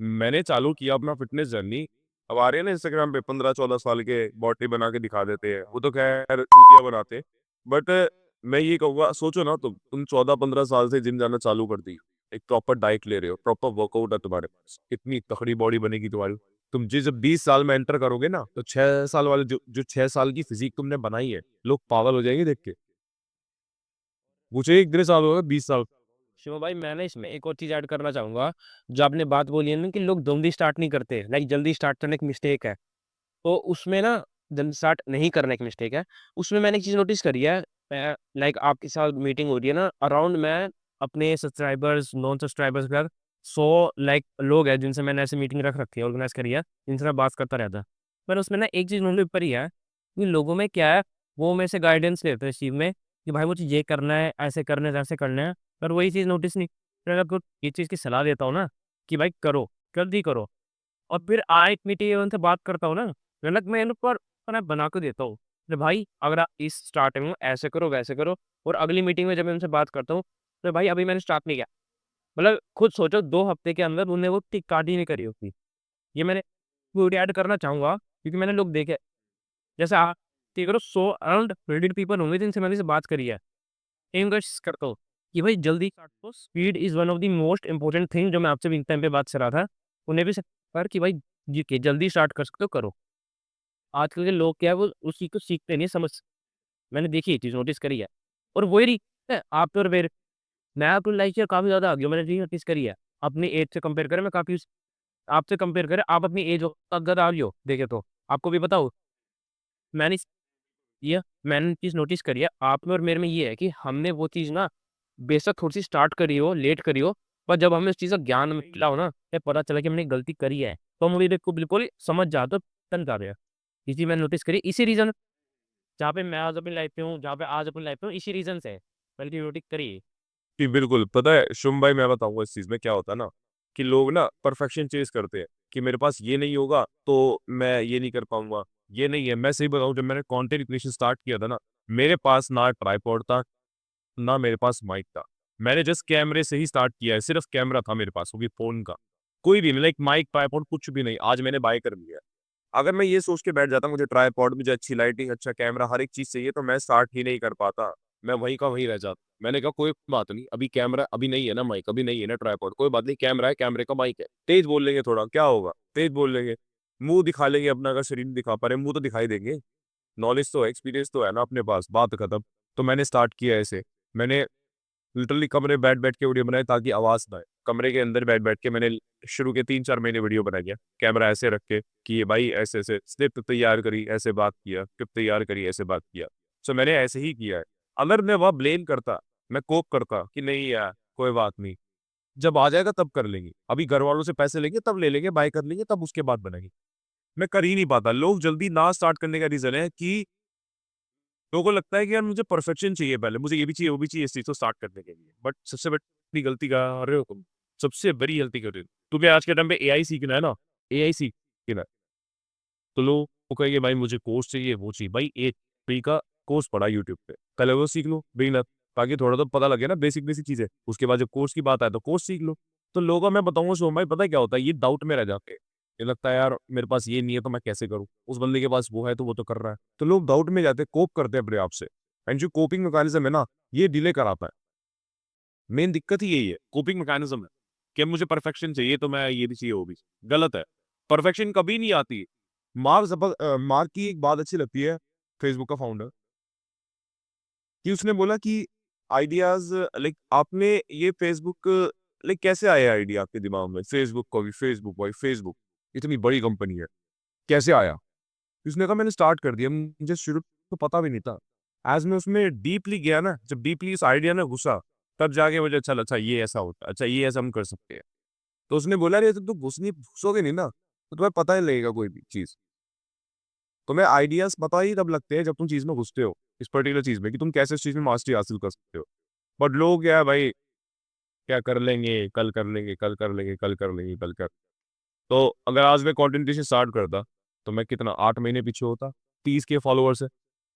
मैंने चालू किया अपना फिटनेस जर्नी, अब आ रहे हैं ना इंस्टाग्राम पे 15-14 साल के बॉडी बना के दिखा देते हैं, वो तो खैर चूतिया बनाते हैं। बट मैं ये कहूँगा सोचो ना तुम 14-15 साल से जिम जाना चालू कर दी, एक प्रॉपर डाइट ले रहे हो, प्रॉपर वर्कआउट है तुम्हारे पास, इतनी तगड़ी बॉडी बनेगी तुम्हारी। तुम जब 20 साल में एंटर करोगे ना, तो 6 साल वाले जो 6 साल की फिजिक तुमने बनाई है, लोग पागल हो जाएंगे देख के। मुझे कितने साल हो गए? 20 साल। शिवम भाई, मैं ना इसमें एक और चीज़ ऐड करना चाहूँगा। जो आपने बात बोली है ना कि लोग जल्दी स्टार्ट नहीं करते, लाइक जल्दी स्टार्ट करना एक मिस्टेक है। तो उसमें ना जल्दी स्टार्ट नहीं करना एक मिस्टेक है। उसमें मैंने एक चीज़ नोटिस करी है, मैं लाइक आपके साथ मीटिंग हो रही है ना, अराउंड मैं अपने सब्सक्राइबर्स, नॉन सब्सक्राइबर्स के साथ 100 लाइक लोग हैं जिनसे मैंने ऐसे मीटिंग रख रखी है, ऑर्गेनाइज़ करी है, जिनसे मैं बात करता रहता। पर उसमें ना एक चीज़ नोटिस करी है कि लोगों में क्या है, वो मेरे से गाइडेंस लेते हैं इस चीज़ में कि भाई मुझे ये करना है, ऐसे करना है, वैसे करना है। पर वही चीज़ नोटिस नहीं, फिर अगर कोई ये चीज़ की सलाह देता हूँ ना कि भाई करो, जल्दी करो, और फिर एक मीटिंग उनसे बात करता हूँ ना, गलत मैं इन पर ना बना के देता हूँ। अरे भाई, अगर आप इस स्टार्टिंग में ऐसे करो, वैसे करो, और अगली मीटिंग में जब मैं उनसे बात करता हूँ, तो भाई अभी मैंने स्टार्ट नहीं किया। मतलब खुद सोचो 2 हफ्ते के अंदर उन्होंने वो टिक स्टार्ट ही नहीं करी होती। ये मैंने पूरी ऐड करना चाहूँगा क्योंकि मैंने लोग देखे, जैसे आप ठीक करो 100 अराउंड 100 पीपल होंगे जिनसे मैंने से बात करी है। इन्वेस्ट करता हूँ कि भाई जल्दी स्टार्ट करो, speed is one of the most important thing, जो मैं आपसे भी एक टाइम पे बात कर रहा था। उन्हें भी पर कि भाई जी के जल्दी स्टार्ट कर सकते हो, करो। आजकल के लोग क्या है, वो उस चीज़ को सीखते नहीं, समझ मैंने देखी ये चीज़ नोटिस करी है। और वही रही है आफ्टर वेर मैं अपनी लाइफ से काफ़ी ज़्यादा आगे हूँ, मैंने चीज़ नोटिस करी है। अपनी एज से कंपेयर करें, मैं काफ़ी आपसे कंपेयर करें, आप अपनी एज हो अगर आ रही हो देखें तो, आपको भी बताऊँ, मैंने ये मैंने चीज़ नोटिस करी है, आप में और मेरे में ये है कि हमने वो चीज़ ना बेशक थोड़ी-सी स्टार्ट करी हो, लेट करी हो, पर जब हमें उस चीज़ का ज्ञान मिला हो ना, या पता चला कि हमने गलती करी है, तो हम मेरे को बिल्कुल समझ जाते हो, टन कर रहे हैं। ये चीज़ मैंने नोटिस करी, इसी रीज़न जहाँ पे मैं आज अपनी लाइफ पे हूँ, जहाँ पे आज अपनी लाइफ पे हूँ, इसी रीज़न से है। मैंने चीज़ नोटिस करी है। जी, बिल्कुल। पता है शुभ भाई मैं बताऊँगा इस चीज़ में क्या होता है ना, कि लोग ना परफेक्शन चेज़ करते हैं, कि मेरे पास ये नहीं होगा तो मैं ये नहीं कर पाऊँगा, ये नहीं है। मैं सही बताऊँ जब मैंने कंटेंट क्रिएशन स्टार्ट किया था ना, मेरे पास ना ट्राइपॉड था, ना मेरे पास माइक था। मैंने जस्ट कैमरे से ही स्टार्ट किया है, सिर्फ़ कैमरा था मेरे पास, वो भी फ़ोन का। कोई भी नहीं लाइक माइक, ट्राइपॉड कुछ भी नहीं। आज मैंने बाय कर लिया है। अगर मैं ये सोच के बैठ जाता मुझे ट्राइपॉड, मुझे अच्छी लाइटिंग, अच्छा कैमरा, हर एक चीज़ चाहिए तो मैं स्टार्ट ही नहीं कर पाता। मैं वहीं का वहीं रह जाता। मैंने कहा कोई बात नहीं, अभी कैमरा अभी नहीं है ना माइक, अभी नहीं है ना ट्राइपॉड, कोई बात नहीं कैमरा है, कैमरे का माइक है। तेज़ बोल लेंगे थोड़ा, क्या होगा? तेज़ बोल लेंगे। मुँह दिखा लेंगे अपना, अगर शरीर नहीं दिखा पा रहे, मुँह तो दिखाई देंगे। नॉलेज तो है, एक्सपीरियंस तो है ना अपने पास, बात खत्म। तो मैंने स्टार्ट किया ऐसे। मैंने लिटरली कमरे में बैठ-बैठ के वीडियो बनाए ताकि आवाज़ ना आए। कमरे के अंदर बैठ-बैठ के मैंने शुरू के 3-4 महीने वीडियो बनाई है। कैमरा ऐसे रख के कि ये भाई ऐसे-ऐसे स्क्रिप्ट तैयार करी, ऐसे बात किया, स्क्रिप्ट तैयार करी, ऐसे बात किया। सो मैंने ऐसे ही किया है। अगर मैं वहाँ ब्लेम करता, मैं कोप करता कि नहीं यार, कोई बात नहीं, जब आ जाएगा तब कर लेंगे। अभी घरवालों से पैसे लेंगे तब ले लेंगे, बाय कर लेंगे तब उसके बाद बनाएँगे। मैं कर ही नहीं पाता। लोग जल्दी ना स्टार्ट करने का रीज़न है कि लोगों को लगता है कि यार मुझे परफेक्शन चाहिए पहले, मुझे ये भी चाहिए, वो भी चाहिए इस चीज़ को स्टार्ट करने के लिए। बट सबसे बड़ी गलती कर रहे हो तुम, सबसे बड़ी गलती कर रहे हो। तुम्हें आज के टाइम पे एआई सीखना है ना, एआई सीखना है, तो लोग वो कहेंगे भाई मुझे कोर्स चाहिए, वो चाहिए। भाई एक फ्री का कोर्स पड़ा है यूट्यूब पे, पहले वो सीख लो बिगिनर, ताकि थोड़ा तो पता लगे ना बेसिक-बेसिक चीज़ें। उसके बाद जब कोर्स की बात आए तो कोर्स सीख लो। तो लोगों को मैं बताऊँगा सोम भाई पता है क्या होता है, ये डाउट में रह जाते हैं। ये लगता है यार मेरे पास ये नहीं है तो मैं कैसे करूँ? उस बंदे के पास वो है तो वो तो कर रहा है। तो लोग डाउट में जाते हैं, कोप करते हैं अपने आप से। एंड जो कोपिंग मैकेनिज़्म है ना, ये डिले कराता है। मेन दिक्कत ही यही है, कोपिंग मैकेनिज़्म है, कि अब मुझे परफेक्शन चाहिए तो मैं ये भी चाहिए, वो भी चाहिए। गलत है, परफेक्शन कभी नहीं आती। मार्क की एक बात अच्छी लगती है, फेसबुक का फाउंडर, कि उसने बोला कि आइडियाज़ लाइक आपने ये फेसबुक लाइक कैसे आया आइडिया आपके दिमाग में? फेसबुक को भी फेसबुक भाई फेसबुक, इतनी बड़ी कंपनी है, कैसे आया? उसने कहा मैंने स्टार्ट कर दिया, मुझे शुरू तो पता भी नहीं था। एज़ मैं उसमें डीपली गया ना, जब डीपली इस आइडिया में घुसा, तब जाके मुझे चला अच्छा ये ऐसा होता है, अच्छा ये ऐसा हम कर सकते हैं। तो उसने बोला अरे जब तुम घुसोगे नहीं ना, तो तुम्हें पता ही लगेगा कोई भी चीज़। तुम्हें आइडियाज़ पता ही तब लगते हैं जब तुम चीज़ में घुसते हो, इस पर्टिकुलर चीज़ में कि तुम कैसे इस चीज़ में मास्टरी हासिल कर सकते हो। बट लोग क्या है भाई, क्या कर लेंगे, कल कर लेंगे, कल कर लेंगे, कल कर लेंगे, कल कर। तो अगर आज मैं कंटेंट क्रिएशन स्टार्ट करता, तो मैं कितना 8 महीने पीछे होता, 30 के फॉलोवर्स है,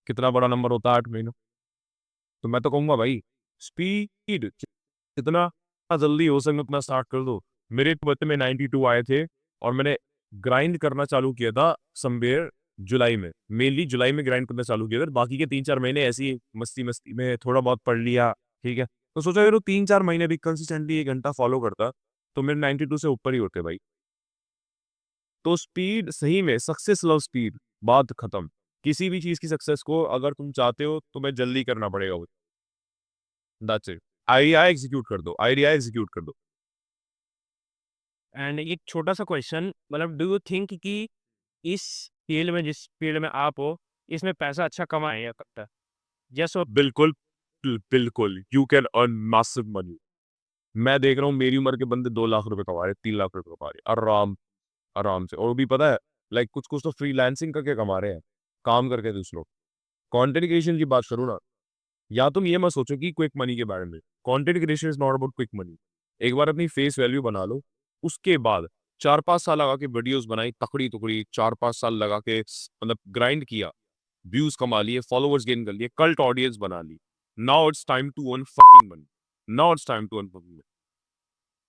कितना बड़ा नंबर होता है 8 महीनों। तो मैं तो कहूँगा भाई स्पीड जितना जल्दी हो सके उतना स्टार्ट कर दो। मेरे बचपन में 92 आए थे और मैंने ग्राइंड करना चालू किया था समवेयर जुलाई में। मेनली जुलाई में ग्राइंड करना चालू किया था। बाकी के 3-4 महीने ऐसी मस्ती-मस्ती में थोड़ा बहुत पढ़ लिया, ठीक है? तो सोचा अगर वो 3-4 महीने भी कंसिस्टेंटली 1 घंटा फॉलो करता, तो मेरे 92 से ऊपर ही होते भाई। तो स्पीड सही में सक्सेस लव स्पीड, बात खत्म। किसी भी चीज़ की सक्सेस को अगर तुम चाहते हो, तुम्हें जल्दी करना पड़ेगा वो। That's it. आइडिया एग्ज़ीक्यूट कर दो, आइडिया एग्ज़ीक्यूट कर दो। एंड एक छोटा-सा क्वेश्चन, मतलब डू यू थिंक कि इस फ़ील्ड में, जिस फ़ील्ड में आप हो, इसमें पैसा अच्छा कमाया जा सकता है? येस और बिल्कुल, बिल्कुल, you can earn massive money. मैं देख रहा हूँ मेरी उम्र के बंदे 2 लाख रुपए कमा रहे हैं, 3 लाख रुपए कमा रहे हैं, आराम से। और वो भी पता है लाइक कुछ-कुछ तो फ्रीलांसिंग करके कमा रहे हैं, काम करके दूसरों को। कंटेंट क्रिएशन की बात करूँ ना, या तुम ये मत सोचो कि क्विक मनी के बारे में। Content creation is not about quick money. एक बार अपनी फेस वैल्यू बना लो, उसके बाद 4-5 साल लगा के वीडियोज़ बनाई तकड़ी-तुकड़ी, 4-5 साल लगा के मतलब ग्राइंड किया, व्यूज़ कमा लिए, फॉलोवर्स गेन कर लिए, कल्ट ऑडियंस बना ली। Now it's time to earn fucking money. Now it's time to earn fucking money.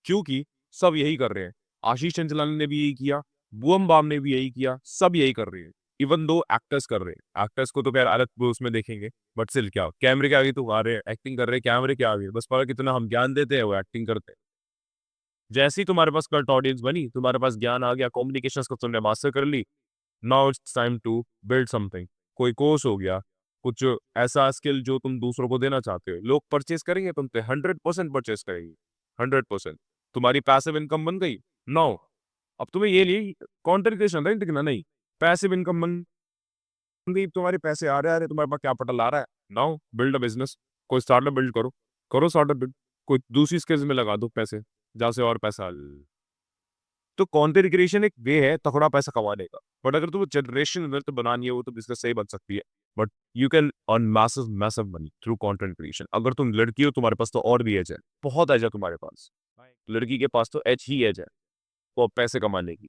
क्योंकि सब यही कर रहे हैं। आशीष चंचलानी ने भी यही किया, भुवन बाम ने भी यही किया, सब यही कर रहे हैं। इवन दो एक्टर्स कर रहे हैं। एक्टर्स को तो खैर अलग वो उसमें देखेंगे, बट स्टिल क्या कैमरे के आगे तो आ रहे हैं, एक्टिंग कर रहे हैं कैमरे के आगे। बस पता कितना हम ज्ञान देते हैं, वो एक्टिंग करते हैं। जैसे ही तुम्हारे पास कल्ट ऑडियंस बनी, तुम्हारे पास ज्ञान आ गया, कम्युनिकेशन को तुमने मास्टर कर ली, now it's time to build something. कोई कोर्स हो गया, कुछ ऐसा स्किल जो तुम दूसरों को देना चाहते हो। लोग परचेज़ करेंगे तुमसे, 100% परचेज़ करेंगे, 100%। तुम्हारी पैसिव इनकम बन गई, नाउ अब तुम्हें ये नहीं कंटेंट क्रिएशन नहीं दिखना, नहीं, पैसिव इनकम बन गई, तुम्हारे पैसे आ रहे हैं, तुम्हारे पास कैपिटल आ रहा है, नाउ बिल्ड अ बिज़नेस, कोई स्टार्टअप बिल्ड करो, करो स्टार्टअप बिल्ड, कोई दूसरी स्किल्स में लगा दो पैसे, जहाँ से और पैसा तो कंटेंट क्रिएशन एक वे है तगड़ा पैसा कमाने का। बट अगर तुम्हें जनरेशन वेल्थ बनानी है, वो तो बिज़नेस सही बन सकती है। But you can earn massive massive money through content creation. अगर तुम लड़की हो, तुम्हारे पास तो और भी एज है, बहुत एज है तुम्हारे पास। लड़की के पास तो एज ही एज है, वो पैसे कमाने की।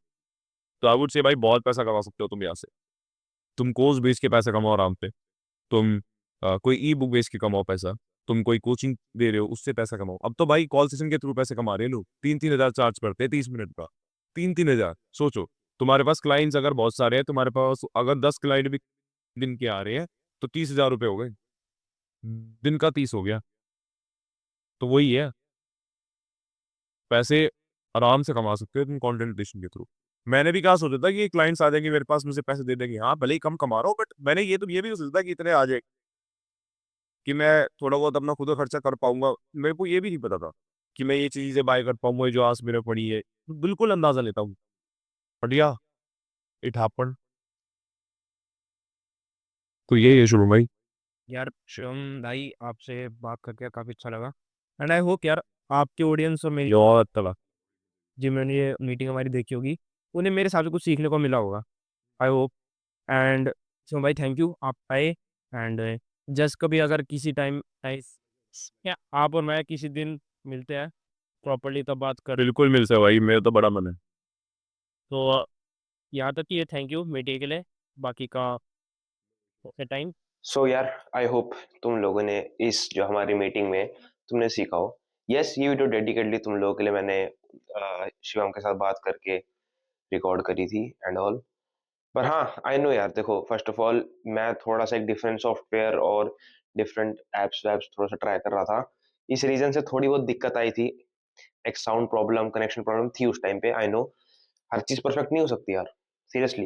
तो आई वुड से भाई बहुत पैसा कमा सकते हो तुम यहाँ से। तुम कोर्स बेच के पैसा कमाओ आराम से। तुम कोई ई बुक बेच के कमाओ पैसा। तुम कोई कोचिंग दे रहे हो, उससे पैसा कमाओ। अब तो भाई कॉल सेशन के थ्रू पैसे कमा रहे हैं लोग। 3-3 हज़ार चार्ज करते हैं 30 मिनट का। 3-3 हज़ार सोचो, तुम्हारे पास क्लाइंट्स अगर बहुत सारे हैं, तुम्हारे पास अगर 10 क्लाइंट भी दिन के आ रहे हैं, तो 30,000 रुपए हो गए। दिन का 30 हो गया। तो वही है, पैसे आराम से कमा सकते हो तुम कंटेंट क्रिएशन के थ्रू। मैंने भी कहा सोचा था कि क्लाइंट्स आ जाएँगे मेरे पास, मुझे पैसे दे देंगे। हाँ, भले ही कम कमा रहा हूँ, बट मैंने ये भी नहीं सोचा था कि इतने आ जाए कि मैं थोड़ा बहुत अपना खुद का खर्चा कर पाऊँगा। मेरे को ये भी नहीं पता था कि मैं ये चीज़ें बाय कर पाऊँगा, ये जो आस मेरे पड़ी है। बिल्कुल अंदाज़ा लेता हूँ। बट या इट हैपेंड। तो यही है शुरू भाई। यार शिवम भाई, आपसे बात करके काफ़ी अच्छा लगा। एंड आई होप यार आपके ऑडियंस और मेरी यार तला जिन्होंने ये मीटिंग हमारी देखी होगी, उन्हें मेरे हिसाब से कुछ सीखने को मिला होगा। I hope. एंड शिवम भाई, थैंक यू आप आए। एंड जस्ट कभी अगर किसी टाइम नाइस, या आप और मैं किसी दिन मिलते हैं प्रॉपर्ली, तब बात कर। बिल्कुल मिल से भाई, मेरा तो बड़ा मन है। तो यहाँ तक कि ये थैंक यू मीटिंग के लिए, बाकी का ओके टाइम। सो यार, आई होप तुम लोगों ने इस जो हमारी मीटिंग में तुमने सीखा हो। यस, ये वीडियो डेडिकेटली तुम लोगों के लिए मैंने शिवम के साथ बात करके रिकॉर्ड करी थी एंड ऑल। पर हाँ, आई नो यार, देखो फर्स्ट ऑफ ऑल मैं थोड़ा-सा एक डिफरेंट सॉफ्टवेयर और डिफरेंट ऐप्स वैप्स थोड़ा-सा ट्राई कर रहा था। इस रीज़न से थोड़ी बहुत दिक्कत आई थी। एक साउंड प्रॉब्लम, कनेक्शन प्रॉब्लम थी उस टाइम पे, I know. Her cheese perfect नहीं हो सकती यार, सीरियसली।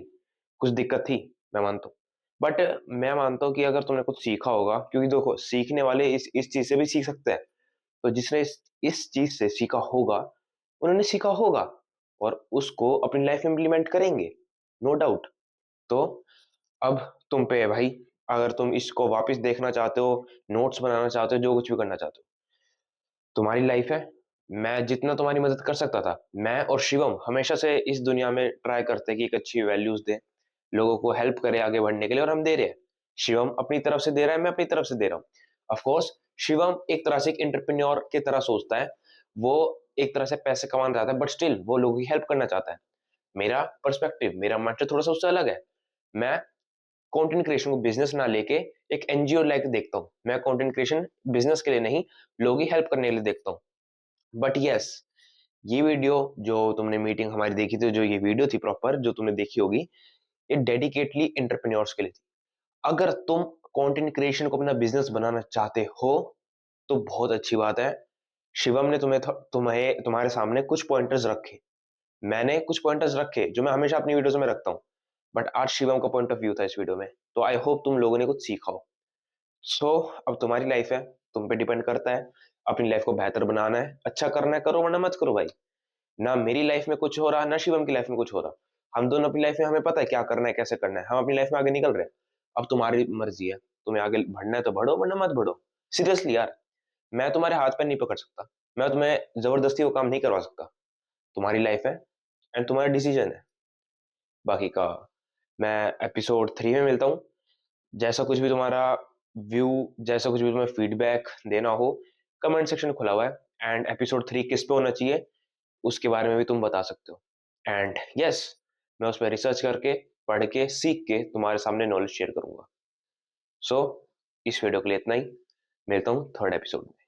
कुछ दिक्कत थी, मैं मानता हूँ। बट मैं मानता हूँ कि अगर तुमने कुछ सीखा होगा, क्योंकि देखो सीखने वाले इस चीज़ से भी सीख सकते हैं। तो जिसने इस चीज़ से सीखा होगा, उन्होंने सीखा होगा और उसको अपनी लाइफ़ में इम्प्लीमेंट करेंगे, नो डाउट। तो अब तुम पे है भाई, अगर तुम इसको वापस देखना चाहते हो, नोट्स बनाना चाहते हो, जो कुछ भी करना चाहते हो, तुम्हारी लाइफ है। मैं जितना तुम्हारी मदद कर सकता था, मैं और शिवम हमेशा से इस दुनिया में ट्राई करते हैं कि एक अच्छी वैल्यूज दें, लोगों को हेल्प करें आगे बढ़ने के लिए, और हम दे रहे हैं। शिवम अपनी तरफ से दे रहा है, मैं अपनी तरफ से दे रहा हूँ। ऑफ कोर्स शिवम एक तरह से एक एंटरप्रेन्योर की तरह सोचता है, वो एक तरह से पैसे कमाना चाहता है, बट स्टिल वो लोगों की हेल्प करना चाहता है। मेरा पर्सपेक्टिव, मेरा माइंडसेट थोड़ा सा उससे अलग है। मैं कंटेंट क्रिएशन को बिजनेस ना लेके एक एनजीओ लाइक देखता हूँ। मैं कंटेंट क्रिएशन बिजनेस के लिए नहीं, लोगों की हेल्प करने के लिए देखता हूँ। बट यस, ये वीडियो जो तुमने मीटिंग हमारी देखी थी, जो ये वीडियो थी प्रॉपर जो तुमने देखी होगी, ये डेडिकेटली एंटरप्रेन्योर्स के लिए थी। अगर तुम कंटेंट क्रिएशन को अपना बिजनेस बनाना चाहते हो तो बहुत अच्छी बात है। शिवम ने तुम्हें तुम्हारे सामने कुछ पॉइंटर्स रखे, मैंने कुछ पॉइंटर्स रखे जो मैं हमेशा अपनी वीडियोस में रखता हूँ, बट आज शिवम का पॉइंट ऑफ व्यू था इस वीडियो में, तो आई होप तुम लोगों ने कुछ सीखा हो। सो अब तुम्हारी लाइफ है, तुम पे डिपेंड करता है। अपनी लाइफ को बेहतर बनाना है, अच्छा करना है, करो, वरना मत करो भाई। ना मेरी लाइफ में कुछ हो रहा, ना शिवम की लाइफ में कुछ हो रहा। हम दोनों अपनी लाइफ में, हमें पता है क्या करना है, कैसे करना है, हम अपनी लाइफ में आगे निकल रहे हैं। अब तुम्हारी मर्जी है, तुम्हें आगे बढ़ना है तो बढ़ो, वरना मत बढ़ो। सीरियसली यार, मैं तुम्हारे हाथ पैर नहीं पकड़ सकता, मैं तुम्हें जबरदस्ती वो काम नहीं करवा सकता। तुम्हारी लाइफ है एंड तुम्हारा डिसीजन है। बाकी का मैं एपिसोड 3 में मिलता हूँ। जैसा कुछ भी तुम्हारा व्यू, जैसा कुछ भी तुम्हें फीडबैक देना हो, कमेंट सेक्शन खुला हुआ है। एंड एपिसोड 3 किस पे होना चाहिए, उसके बारे में भी तुम बता सकते हो। एंड यस, मैं उस पर रिसर्च करके, पढ़ के, सीख के तुम्हारे सामने नॉलेज शेयर करूंगा। सो इस वीडियो के लिए इतना ही। मिलता हूँ थर्ड एपिसोड में।